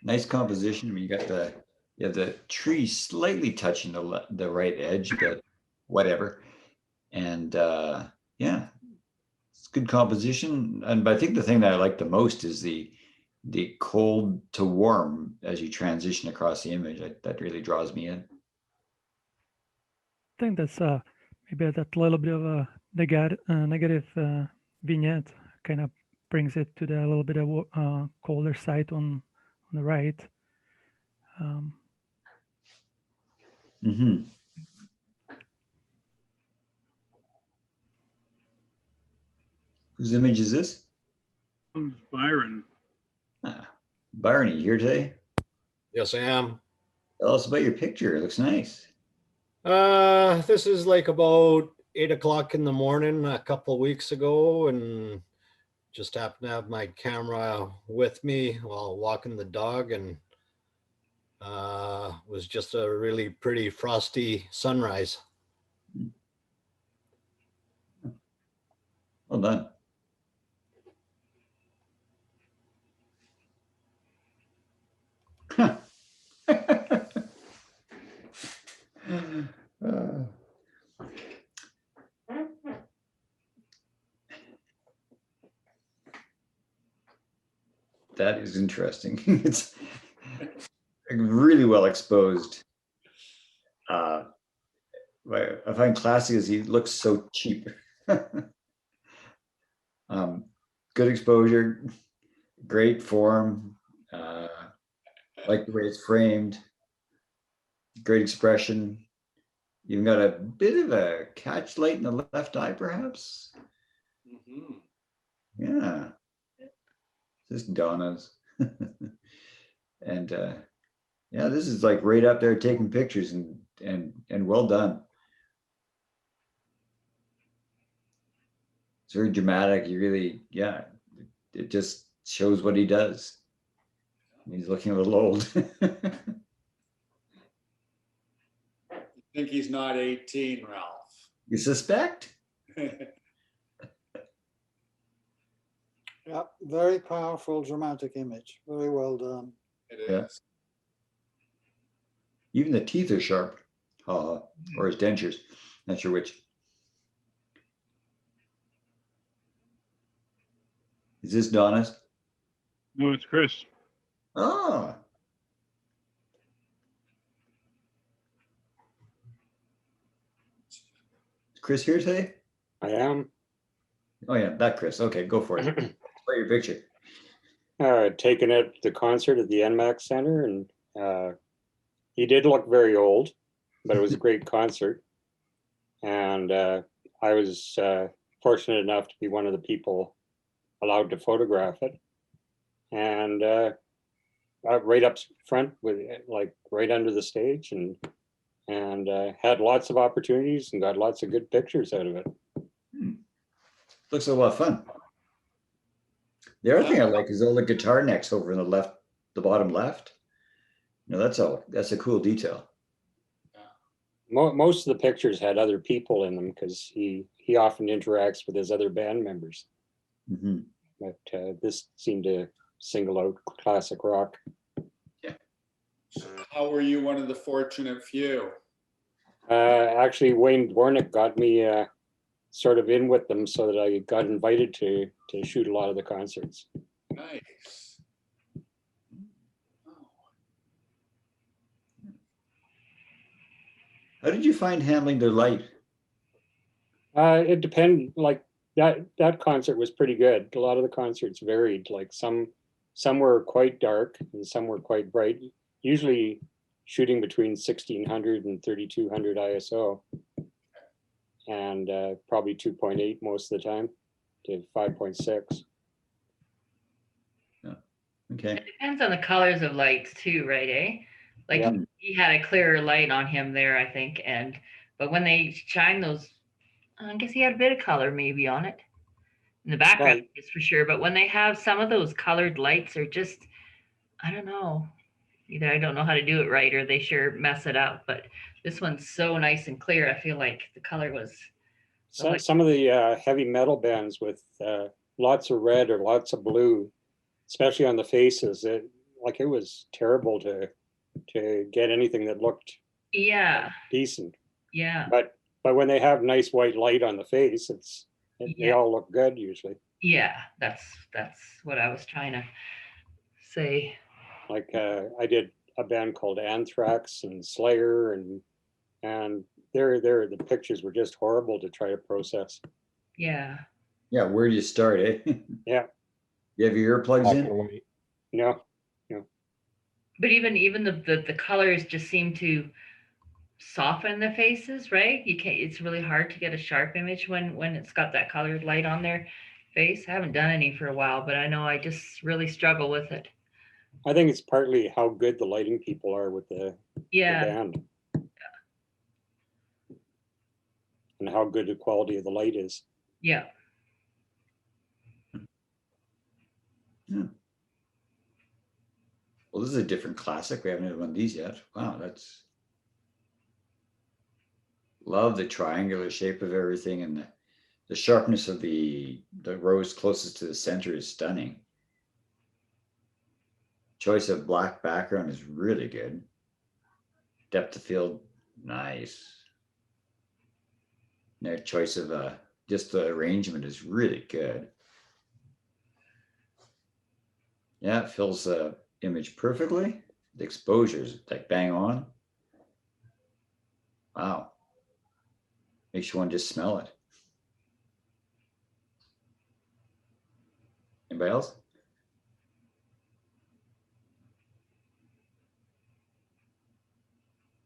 Nice composition. I mean, you have the tree slightly touching the right edge, but whatever. And yeah, it's good composition. But I think the thing that I like the most is the cold to warm as you transition across the image. That really draws me in. I think that's maybe that little bit of a negative vignette kind of brings it to the little bit of colder side on the right. Mm-hmm. Whose image is this? Byron. Byron, are you here today? Yes, I am. Tell us about your picture. It looks nice. This is like about 8 o'clock in the morning a couple of weeks ago, and just happened to have my camera with me while walking the dog, and was just a really pretty frosty sunrise. Well done. That is interesting. It's really well exposed. What I find classy is he looks so cheap. Good exposure, great form. Like the way it's framed. Great expression. Even got a bit of a catch light in the left eye, perhaps. Mm-hmm. Yeah. Just Donna's. And yeah, this is like right up there taking pictures and well done. It's very dramatic. You really, yeah, it just shows what he does. He's looking a little old. Think he's not 18, Ralph. You suspect? Yeah, very powerful, dramatic image. Very well done. It is. Yeah. Even the teeth are sharp, or his dentures. Not sure which. Is this Donna's? No, it's Chris. Oh. Is Chris here today? I am. Oh yeah, that Chris. Okay, go for it. Play your picture. Taken at the concert at the NMAX Center, and he did look very old, but it was a great concert. And I was fortunate enough to be one of the people allowed to photograph it. And right up front, with like right under the stage, and had lots of opportunities and got lots of good pictures out of it. Looks like a lot of fun. The other thing I like is all the guitar necks over in the left, the bottom left. No, that's a cool detail. Most of the pictures had other people in them because he often interacts with his other band members. Mm-hmm. But this seemed to single out classic rock. How were you one of the fortunate few? Actually, Wayne Dwornik got me sort of in with them so that I got invited to shoot a lot of the concerts. Nice. How did you find handling the light? It depended. Like that concert was pretty good. A lot of the concerts varied. Like some were quite dark and some were quite bright. Usually shooting between 1600 and 3200 ISO, and probably 2.8 most of the time to 5.6. Okay. It depends on the colors of lights too, right? Like Yeah. he had a clearer light on him there, I think. But when they shine those, I guess he had a bit of color maybe on it in the background, Right. just for sure. But when they have some of those colored lights are just, I don't know, either I don't know how to do it right or they sure mess it up. But this one's so nice and clear. I feel like the color was. Some of the heavy metal bands with lots of red or lots of blue, especially on the faces, it was terrible to get anything that looked Yeah. decent. Yeah. But when they have nice white light on the face, they Yeah. all look good usually. Yeah, that's what I was trying to say. Like I did a band called Anthrax and Slayer, and the pictures were just horrible to try to process. Yeah. Yeah, where do you start, eh? Yeah. You have your earplugs in? No. But even the colors just seem to soften the faces, right? You can't. It's really hard to get a sharp image when it's got that colored light on their face. I haven't done any for a while, but I know I just really struggle with it. I think it's partly how good the lighting people are with the band. And how good the quality of the light is. Yeah. Yeah. Well, this is a different classic. We haven't had one of these yet. Wow, that's. Love the triangular shape of everything, and the sharpness of the rows closest to the center is stunning. Choice of black background is really good. Depth of field, nice. Their choice of just the arrangement is really good. Yeah, it fills the image perfectly. The exposure's like bang on. Wow. Makes you want to just smell it. Anybody else?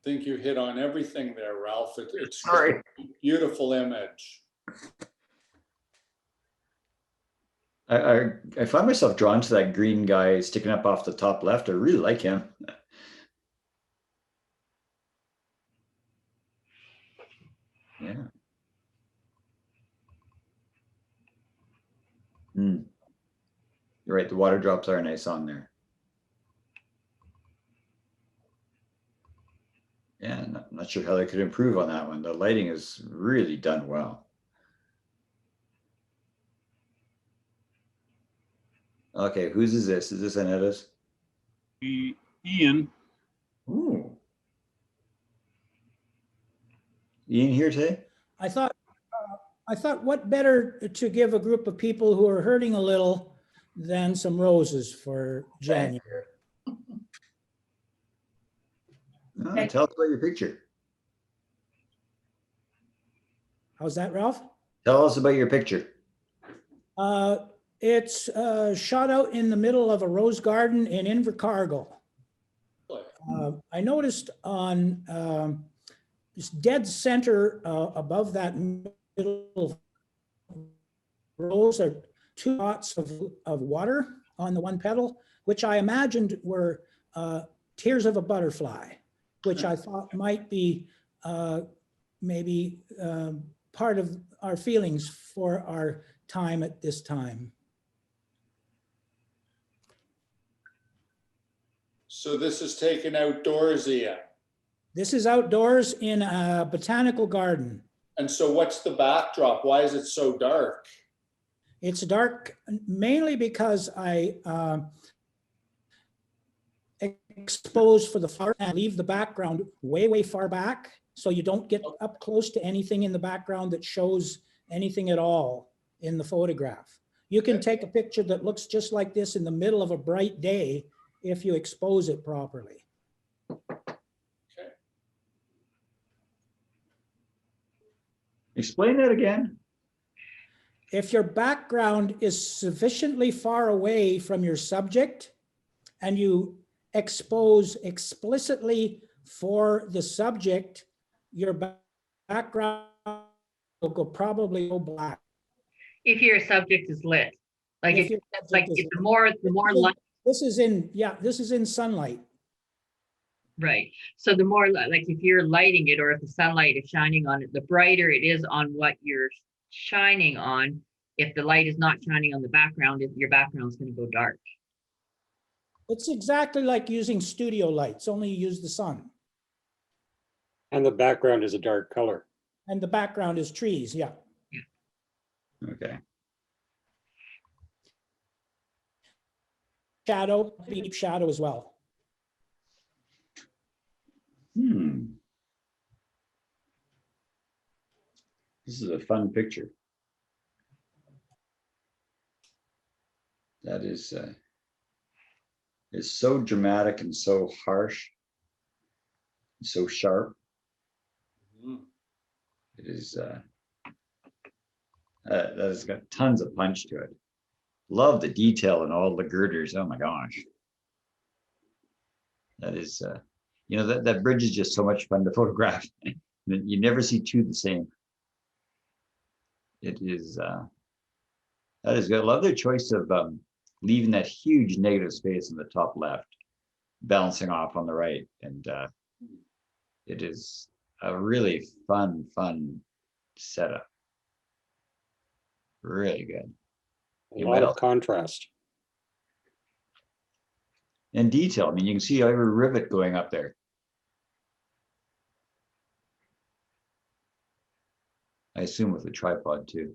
I think you hit on everything there, Ralph. It's Sorry. a beautiful image. I find myself drawn to that green guy sticking up off the top left. I really like him. Yeah. You're right. The water drops are nice on there. Yeah, not sure how they could improve on that one. The lighting is really done well. Okay, whose is this? Is this Annetta's? Ian. Ooh. Ian here today? I thought what better to give a group of people who are hurting a little than some roses for January. Tell us about your picture. How's that, Ralph? Tell us about your picture. It's shot out in the middle of a rose garden in Invercargill. I noticed on just dead center above that middle rose are 2 dots of water on the one petal, which I imagined were tears of a butterfly, which I thought might be maybe part of our feelings for our time at this time. So this is taken outdoors, Ian. This is outdoors in a botanical garden. And so what's the backdrop? Why is it so dark? It's dark mainly because I expose for the flower and leave the background way, way far back. So you don't get up close to anything in the background that shows anything at all in the photograph. You can take a picture that looks just like this in the middle of a bright day if you expose it properly. Explain that again. If your background is sufficiently far away from your subject and you expose explicitly for the subject, your background will probably go black. If your subject is lit, like If if, your like subject is if the more light, This is in, yeah, this is in sunlight. right? So the more like if you're lighting it, or if the sunlight is shining on it, the brighter it is on what you're shining on. If the light is not shining on the background, your background's going to go dark. It's exactly like using studio lights, only you use the sun. And the background is a dark color. And the background is trees, yeah. Okay. Shadow, deep shadow as well. This is a fun picture. That is, it's so dramatic and so harsh, and so sharp. It is, that has got tons of punch to it. Love the detail and all the girders. Oh my gosh. That is, you know, that bridge is just so much fun to photograph. You never see two the same. It is, that is good. I love their choice of leaving that huge negative space in the top left, bouncing off on the right. And it is a really fun setup. Really good. A lot of contrast. And detail. I mean, you can see every rivet going up there. I assume with a tripod too.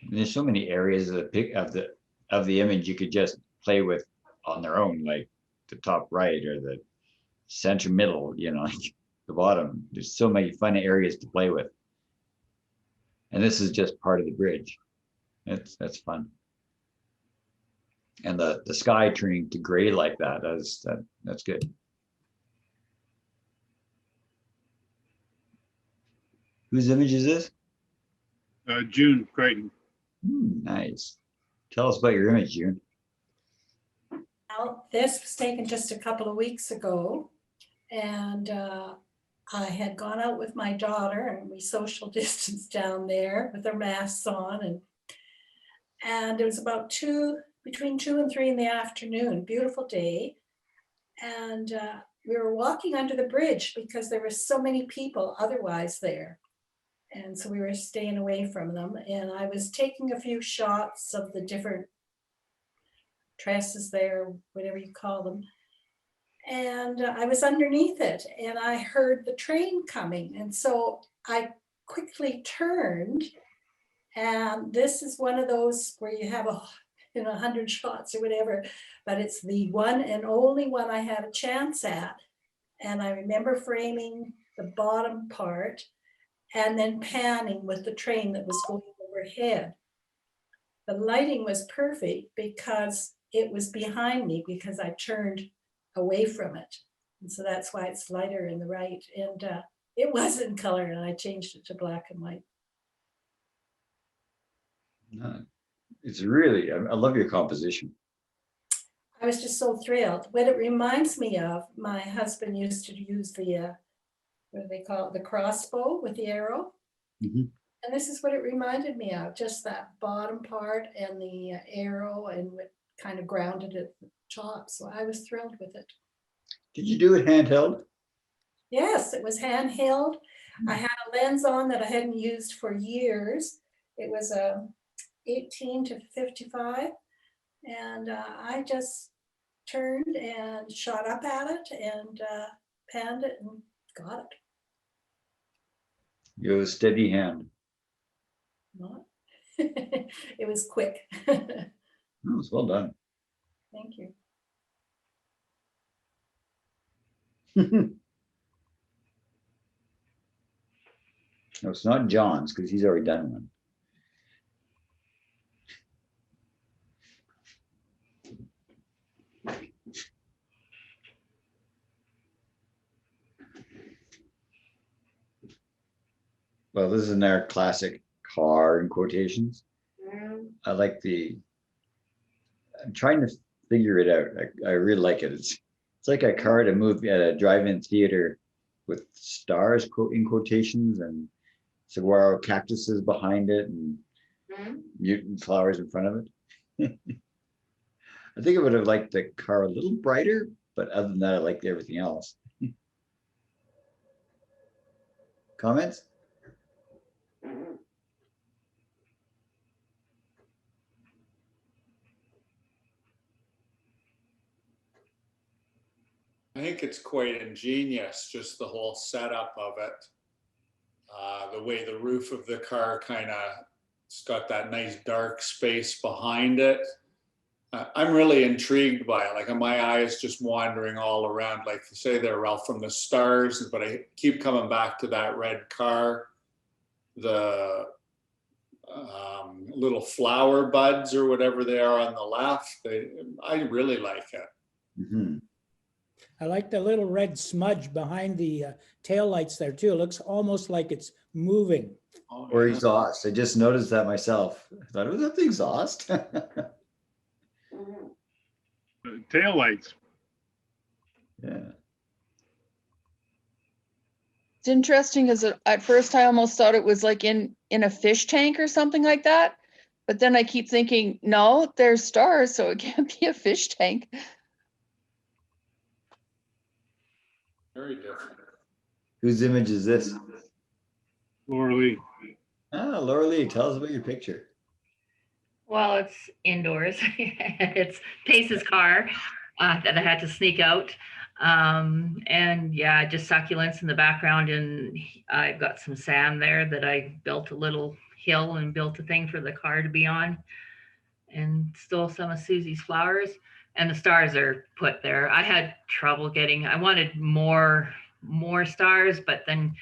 And there's so many areas of the image you could just play with on their own, like the top right or the center middle, you know, like the bottom. There's so many fun areas to play with. And this is just part of the bridge. That's fun. And the sky turning to gray like that, that's good. Whose image is this? June Creighton. Nice. Tell us about your image, June. Well, this was taken just a couple of weeks ago, and I had gone out with my daughter, and we social distanced down there with our masks on, and it was about between 2 and 3 in the afternoon. Beautiful day, and we were walking under the bridge because there were so many people otherwise there. And so we were staying away from them. And I was taking a few shots of the different trestles there, whatever you call them. And I was underneath it and I heard the train coming. And so I quickly turned. And this is one of those where you have 100 shots or whatever, but it's the one and only one I had a chance at. And I remember framing the bottom part and then panning with the train that was going overhead. The lighting was perfect because it was behind me because I turned away from it. And so that's why it's lighter in the right. And it was in color and I changed it to black and white. It's really, I love your composition. I was just so thrilled. What it reminds me of, my husband used to use the, what do they call it? The crossbow with the arrow. Mhm. And this is what it reminded me of, just that bottom part and the arrow and what kind of grounded at the top. So I was thrilled with it. Did you do it handheld? Yes, it was handheld. I had a lens on that I hadn't used for years. It was a 18 to 55. And I just turned and shot up at it and panned it and got it. You have a steady hand. Not- It was quick. Oh, it's well done. Thank you. No, it's not John's because he's already done one. Well, this is another classic car in quotations. I like I'm trying to figure it out. I really like it. It's like a car at a movie, at a drive-in theater with stars in quotations and saguaro cactuses behind it and mutant flowers in front of it. I think I would have liked the car a little brighter, but other than that, I liked everything else. Comments? I think it's quite ingenious, just the whole setup of it. The way the roof of the car kind of, it's got that nice dark space behind it. I'm really intrigued by it. Like my eye is just wandering all around, like you say there, Ralph, from the stars, but I keep coming back to that red car, the little flower buds or whatever they are on the left. I really like it. Mm-hmm. I like the little red smudge behind the taillights there too. It looks almost like it's moving. Or exhaust. I just noticed that myself. I thought, was that the exhaust? Tail lights. Yeah. It's interesting because at first I almost thought it was like in a fish tank or something like that. But then I keep thinking, no, there's stars, so it can't be a fish tank. Very different. Whose image is this? Laura Lee. Ah, Laura Lee, tell us about your picture. Well, it's indoors. It's Pace's car that I had to sneak out. And yeah, just succulents in the background. And I've got some sand there that I built a little hill and built a thing for the car to be on. And stole some of Susie's flowers. And the stars are put there. I had trouble I wanted more stars, but then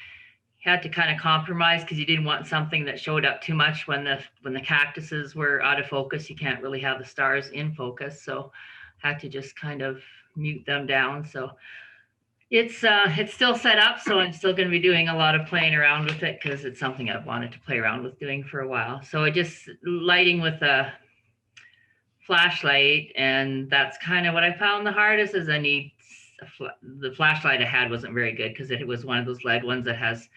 had to kind of compromise because you didn't want something that showed up too much when the cactuses were out of focus. You can't really have the stars in focus, so had to just kind of mute them down. So it's still set up, so I'm still going to be doing a lot of playing around with it because it's something I've wanted to play around with doing for a while. So I just lighting with a flashlight, and that's kind of what I found the hardest is I need the flashlight I had wasn't very good because it was one of those LED ones that has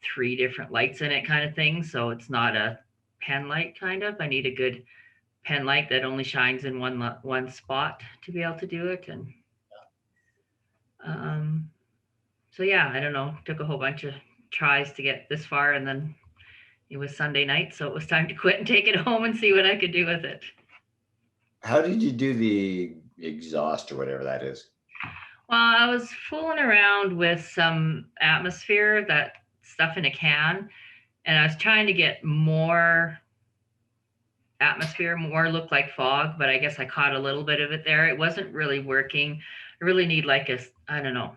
3 different lights in it kind of thing. So it's not a pen light kind of. I need a good pen light that only shines in one spot to be able to do it. And so yeah, I don't know, took a whole bunch of tries to get this far, and then it was Sunday night, so it was time to quit and take it home and see what I could do with it. How did you do the exhaust or whatever that is? Well, I was fooling around with some atmosphere, that stuff in a can, and I was trying to get more atmosphere, more look like fog, but I guess I caught a little bit of it there. It wasn't really working. I really need like I don't know.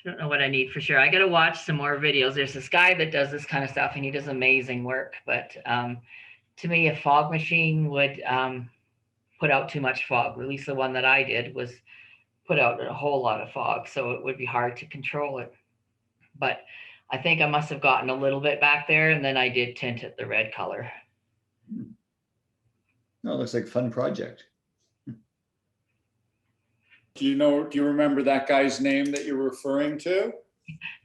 don't know what I need for sure. I got to watch some more videos. There's this guy that does this kind of stuff and he does amazing work. But to me, a fog machine would put out too much fog. At least the one that I did was put out a whole lot of fog. So it would be hard to control it. But I think I must have gotten a little bit back there and then I did tint it the red color. No, it looks like a fun project. Do you remember that guy's name that you're referring to?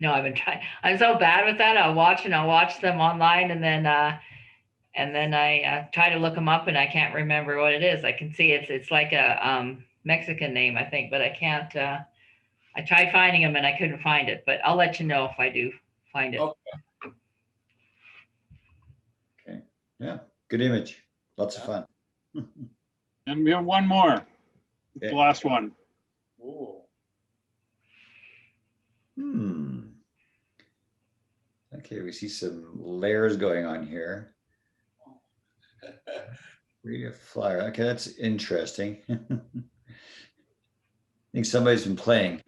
No, I've been trying. I'm so bad with that. I'll watch them online and then I try to look them up and I can't remember what it is. I can see it's like a Mexican name, I think, but I can't. I tried finding him and I couldn't find it, but I'll let you know if I do find it. Okay. Yeah. Good image. Lots of fun. And we have one more. The last one. Okay, we see some layers going on here. Radio flyer. Okay, that's interesting. I think somebody's been playing.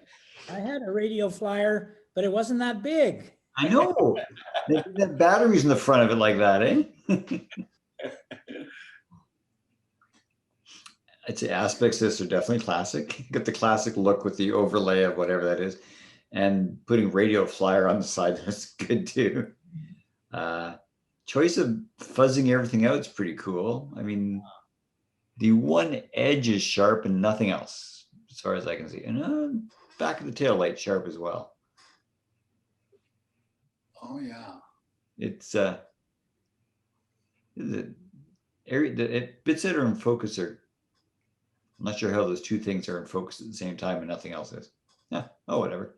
I had a radio flyer, but it wasn't that big. I know. They have batteries in the front of it like that, eh? I'd say aspects of this are definitely classic. Get the classic look with the overlay of whatever that is. And putting radio flyer on the side, that's good too. Choice of fuzzing everything out is pretty cool. I mean, the one edge is sharp and nothing else, as far as I can see. And back of the tail light sharp as well. Oh yeah. It's bits that are in focus are, I'm not sure how those two things are in focus at the same time and nothing else is. Yeah, oh, whatever.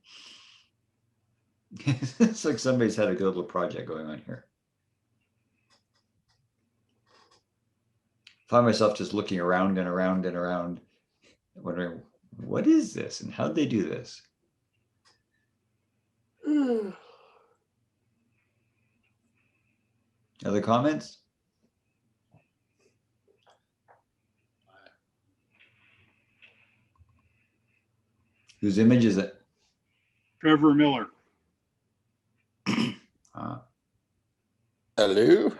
It's like somebody's had a good little project going on here. Find myself just looking around and around and around, wondering, what is this and how'd they do this? Other comments? Whose image is it? Trevor Miller. Hello.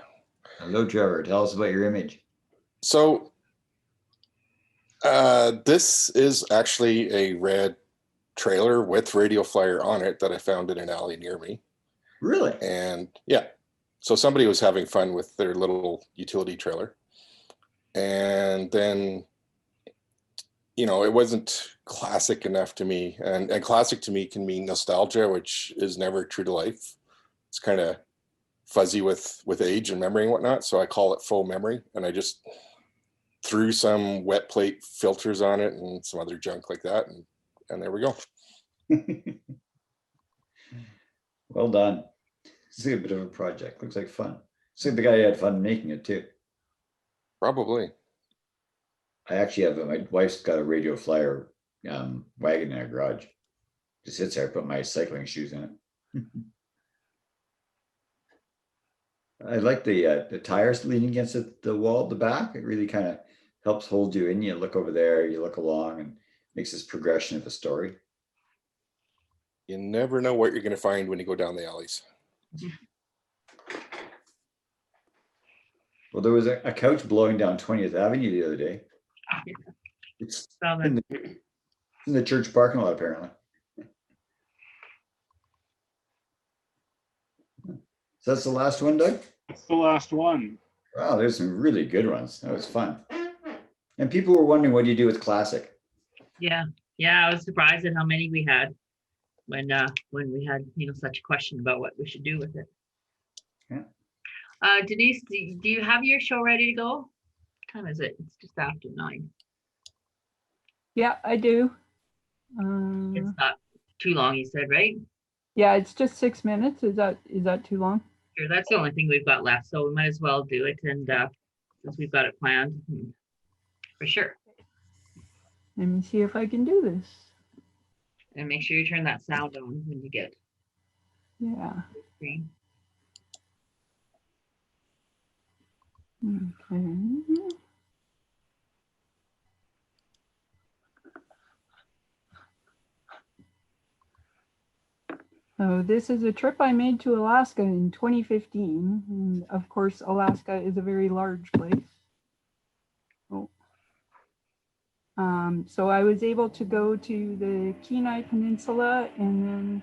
Hello, Trevor. Tell us about your image. So this is actually a red trailer with radio flyer on it that I found in an alley near me. Really? And yeah, so somebody was having fun with their little utility trailer. And then, you know, it wasn't classic enough to me. And classic to me can mean nostalgia, which is never true to life. It's kind of fuzzy with age and memory and whatnot. So I call it faux memory. And I just threw some wet plate filters on it and some other junk like that. And there we go. Well done. It's a bit of a project. Looks like fun. Looks like the guy had fun making it too. Probably. I actually have my wife's got a radio flyer wagon in our garage. Just sits there. I put my cycling shoes in it. I like the tires leaning against the wall at the back. It really kind of helps hold you in. You look over there, you look along, and makes this progression of the story. You never know what you're going to find when you go down the alleys. Well, there was a couch blowing down 20th Avenue the other day. It's in the church parking lot, apparently. So that's the last one, Doug? That's the last one. Wow, there's some really good ones. That was fun. And people were wondering, what do you do with classic? Yeah, I was surprised at how many we had when we had such a question about what we should do with it. Yeah. Denise, do you have your show ready to go? What time is it? It's just after 9. Yeah, I do. It's not too long, you said, right? Yeah, it's just 6 minutes. Is that too long? Sure, that's the only thing we've got left, so we might as well do it. And since we've got it planned, for sure. Let me see if I can do this. And make sure you turn that sound on when you get. Yeah. Screen. Okay. So this is a trip I made to Alaska in 2015. And of course, Alaska is a very large place. So I was able to go to the Kenai Peninsula, and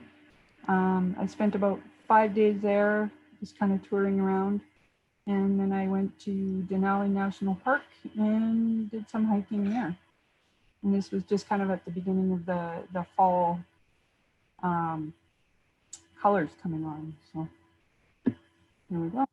then I spent about 5 days there, just kind of touring around. And then I went to Denali National Park and did some hiking there. And this was just kind of at the beginning of the fall colors coming on. So here we go.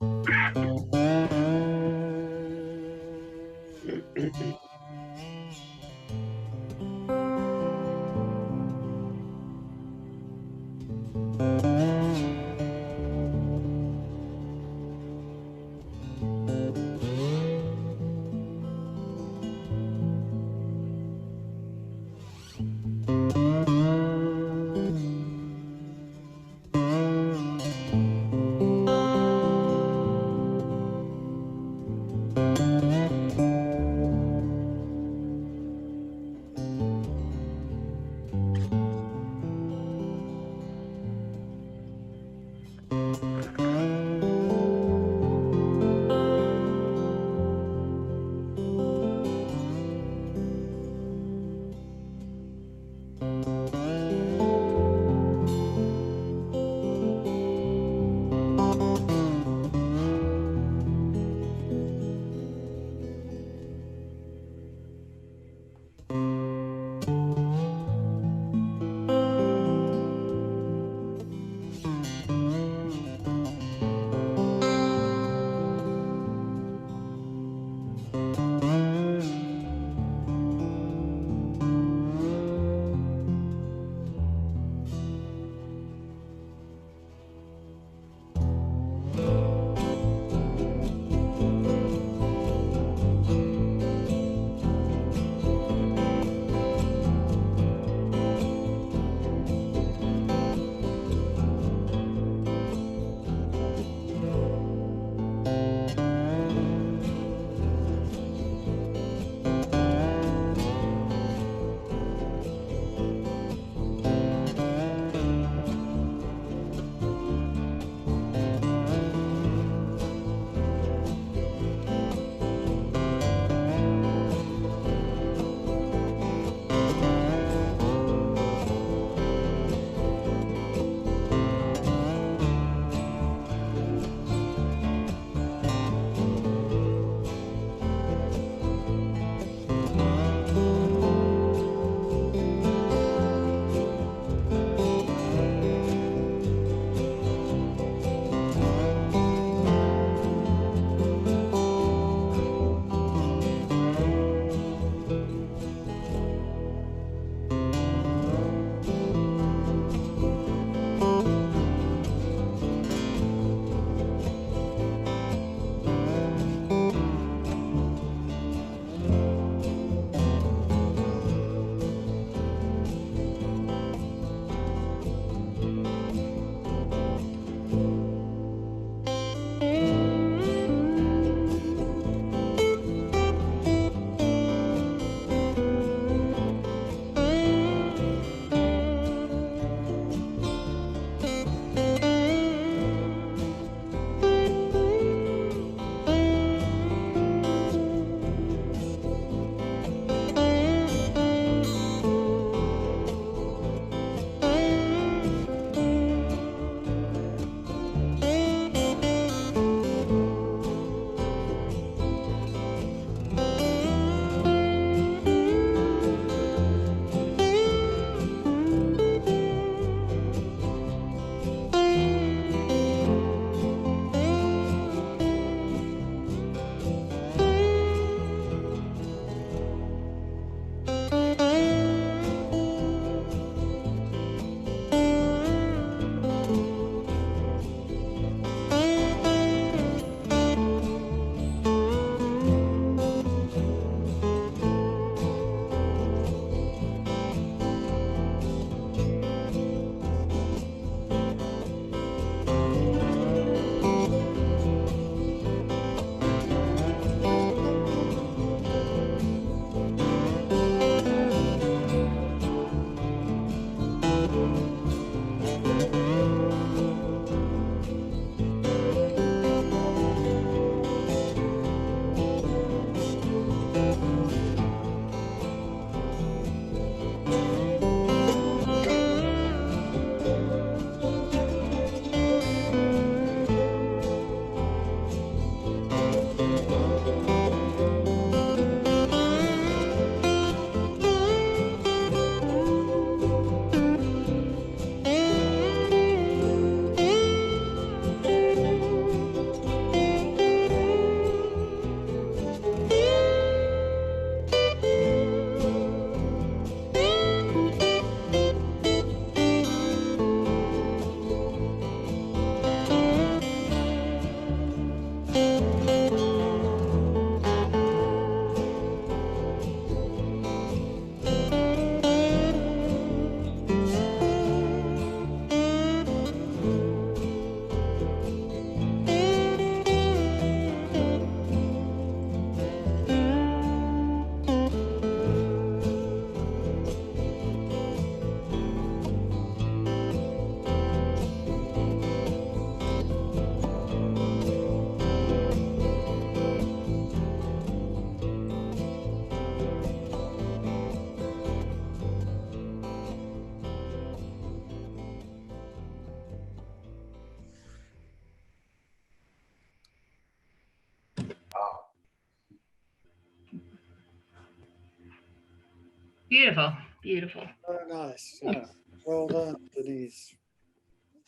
Beautiful, beautiful. Very nice. Yeah. Well done, Denise.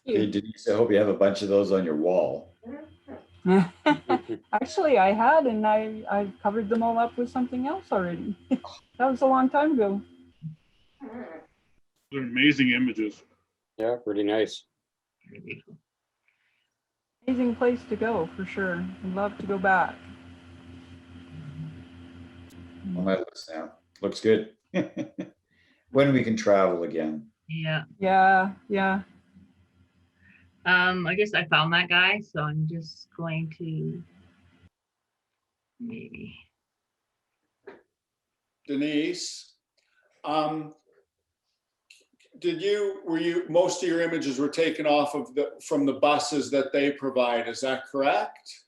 Hey, Denise, I hope you have a bunch of those on your wall. Actually, I had, and I covered them all up with something else already. That was a long time ago. They're amazing images. Yeah, pretty nice. Amazing place to go for sure. I'd love to go back. On my list now. Looks good. When we can travel again. Yeah. Yeah, yeah. I guess I found that guy, so I'm just going to maybe. Denise, most of your images were taken off of from the buses that they provide, is that correct?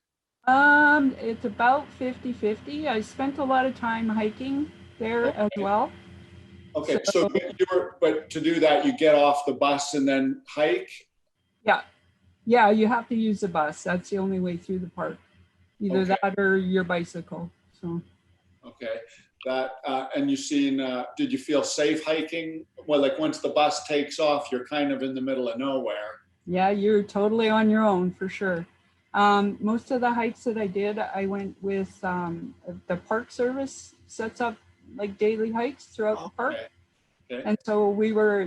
It's about 50-50. I spent a lot of time hiking there as well. Okay, so but to do that, you get off the bus and then hike? Yeah, you have to use the bus. That's the only way through the park. Either that or your bicycle. So. Okay, that and did you feel safe hiking? Well, like once the bus takes off, you're kind of in the middle of nowhere. Yeah, you're totally on your own for sure. Most of the hikes that I did, I went with the Park Service sets up like daily hikes throughout the park. Okay. And so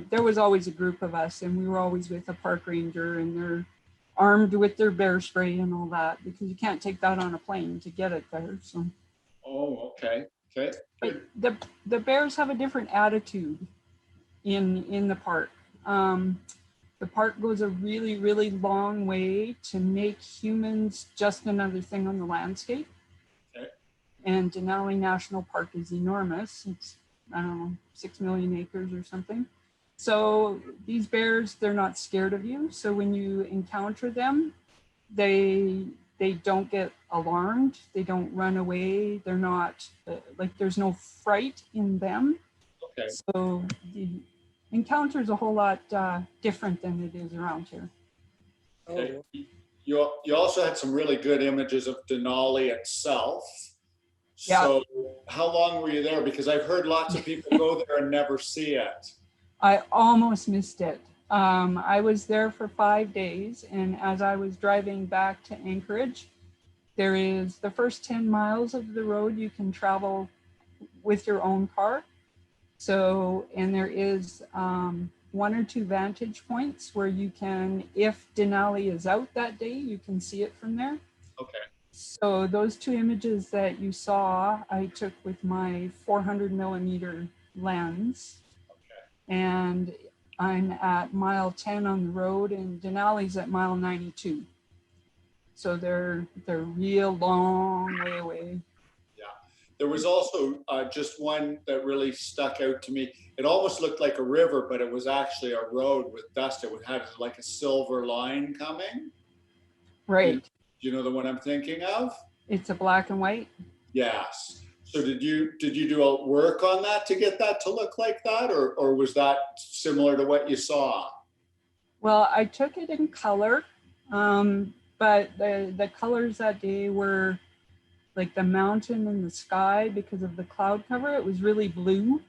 there was always a group of us, and we were always with a park ranger, and they're armed with their bear spray and all that, because you can't take that on a plane to get it there. So. Oh, okay. Okay. But the bears have a different attitude in the park. The park goes a really, really long way to make humans just another thing on the landscape. Okay. And Denali National Park is enormous. It's, I don't know, 6 million acres or something. So these bears, they're not scared of you. So when you encounter them, they don't get alarmed. They don't run away. They're not, like there's no fright in them. Okay. So the encounter is a whole lot different than it is around here. Okay. You also had some really good images of Denali itself. Yeah. So how long were you there? Because I've heard lots of people go there and never see it. I almost missed it. I was there for 5 days, and as I was driving back to Anchorage, there is the first 10 miles of the road you can travel with your own car. So, and there is 1 or 2 vantage points where you can, if Denali is out that day, you can see it from there. Okay. So those 2 images that you saw, I took with my 400 millimeter lens. Okay. And I'm at mile 10 on the road, and Denali's at mile 92. So they're real long way away. Yeah. There was also just one that really stuck out to me. It almost looked like a river, but it was actually a road with dust. It had like a silver line coming. Right. Do you know the one I'm thinking of? It's a black and white. Yes. So did you do a work on that to get that to look like that, or was that similar to what you saw? Well, I took it in color, but the colors that day were like the mountain and the sky because of the cloud cover. It was really blue,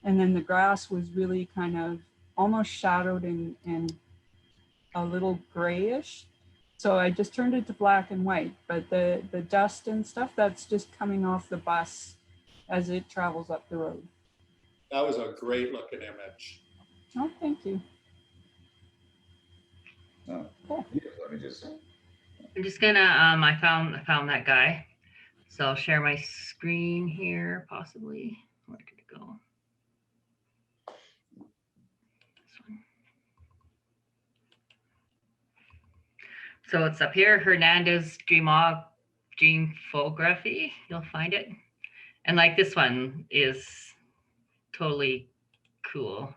and then the grass was really kind of almost shadowed and a little grayish. So I just turned it to black and white, but the dust and stuff, that's just coming off the bus as it travels up the road. That was a great looking image. Oh, thank you. Oh, cool. Let me just. I'm just gonna, I found that guy. So I'll share my screen here, possibly. Where did it go? So it's up here, Hernandez Dreamography. You'll find it. And like this one is totally cool.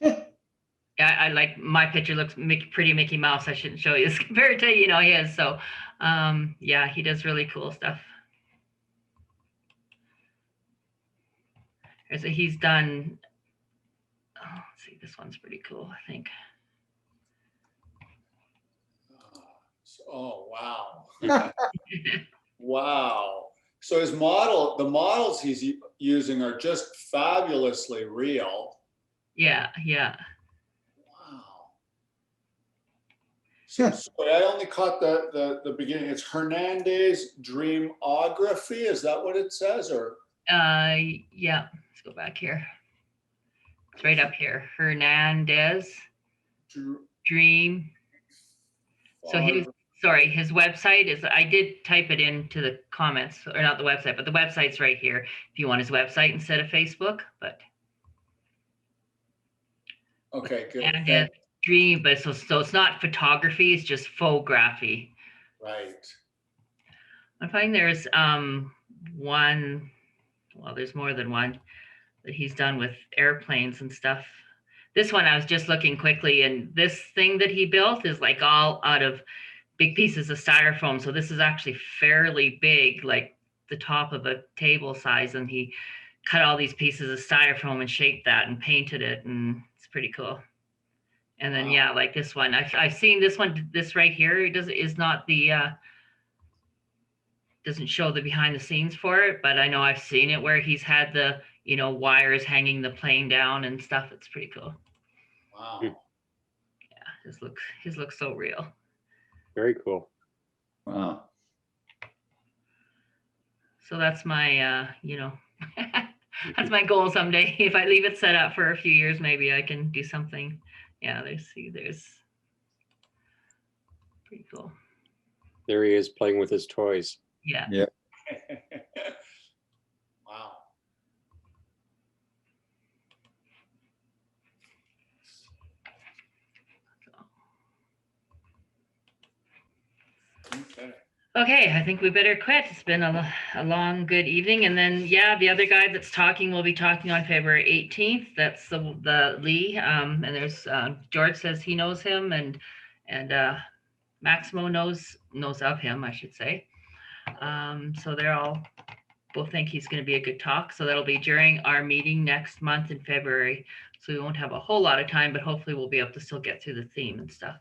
Yeah, I like my picture looks pretty Mickey Mouse. I shouldn't show you as compared to, his. So yeah, he does really cool stuff. He's done, let's see, this one's pretty cool, I think. Oh, wow. Wow. So his model, the models he's using are just fabulously real. Yeah, yeah. So sorry, I only caught the beginning. It's Hernandez Dreamography. Is that what it says? Or Yeah, let's go back here. It's right up here. Hernandez Dream. So his website is, I did type it into the comments, or not the website, but the website's right here if you want his website instead of Facebook, but. Okay, good. Hernandez Dream, but so it's not photography, it's just photography. Right. I find there's one, well, there's more than one that he's done with airplanes and stuff. This one, I was just looking quickly, and this thing that he built is like all out of big pieces of styrofoam. So this is actually fairly big, like the top of a table size. And he cut all these pieces of styrofoam and shaped that and painted it. And it's pretty cool. And then, yeah, like this one, I've seen this one, this right here, is not the, doesn't show the behind the scenes for it, but I know I've seen it where he's had the, wires hanging the plane down and stuff. It's pretty cool. Wow. Yeah, his looks so real. Very cool. Wow. So that's my, that's my goal someday. If I leave it set up for a few years, maybe I can do something. Yeah, there's pretty cool. There he is playing with his toys. Yeah. Yeah. Wow. Okay. Okay, I think we better quit. It's been a long, good evening. And then, yeah, the other guy that's talking will be talking on February 18th. That's the Lee. And there's George says he knows him, and Maximo knows of him, I should say. So they're all both think he's going to be a good talk. So that'll be during our meeting next month in February. So we won't have a whole lot of time, but hopefully we'll be able to still get through the theme and stuff.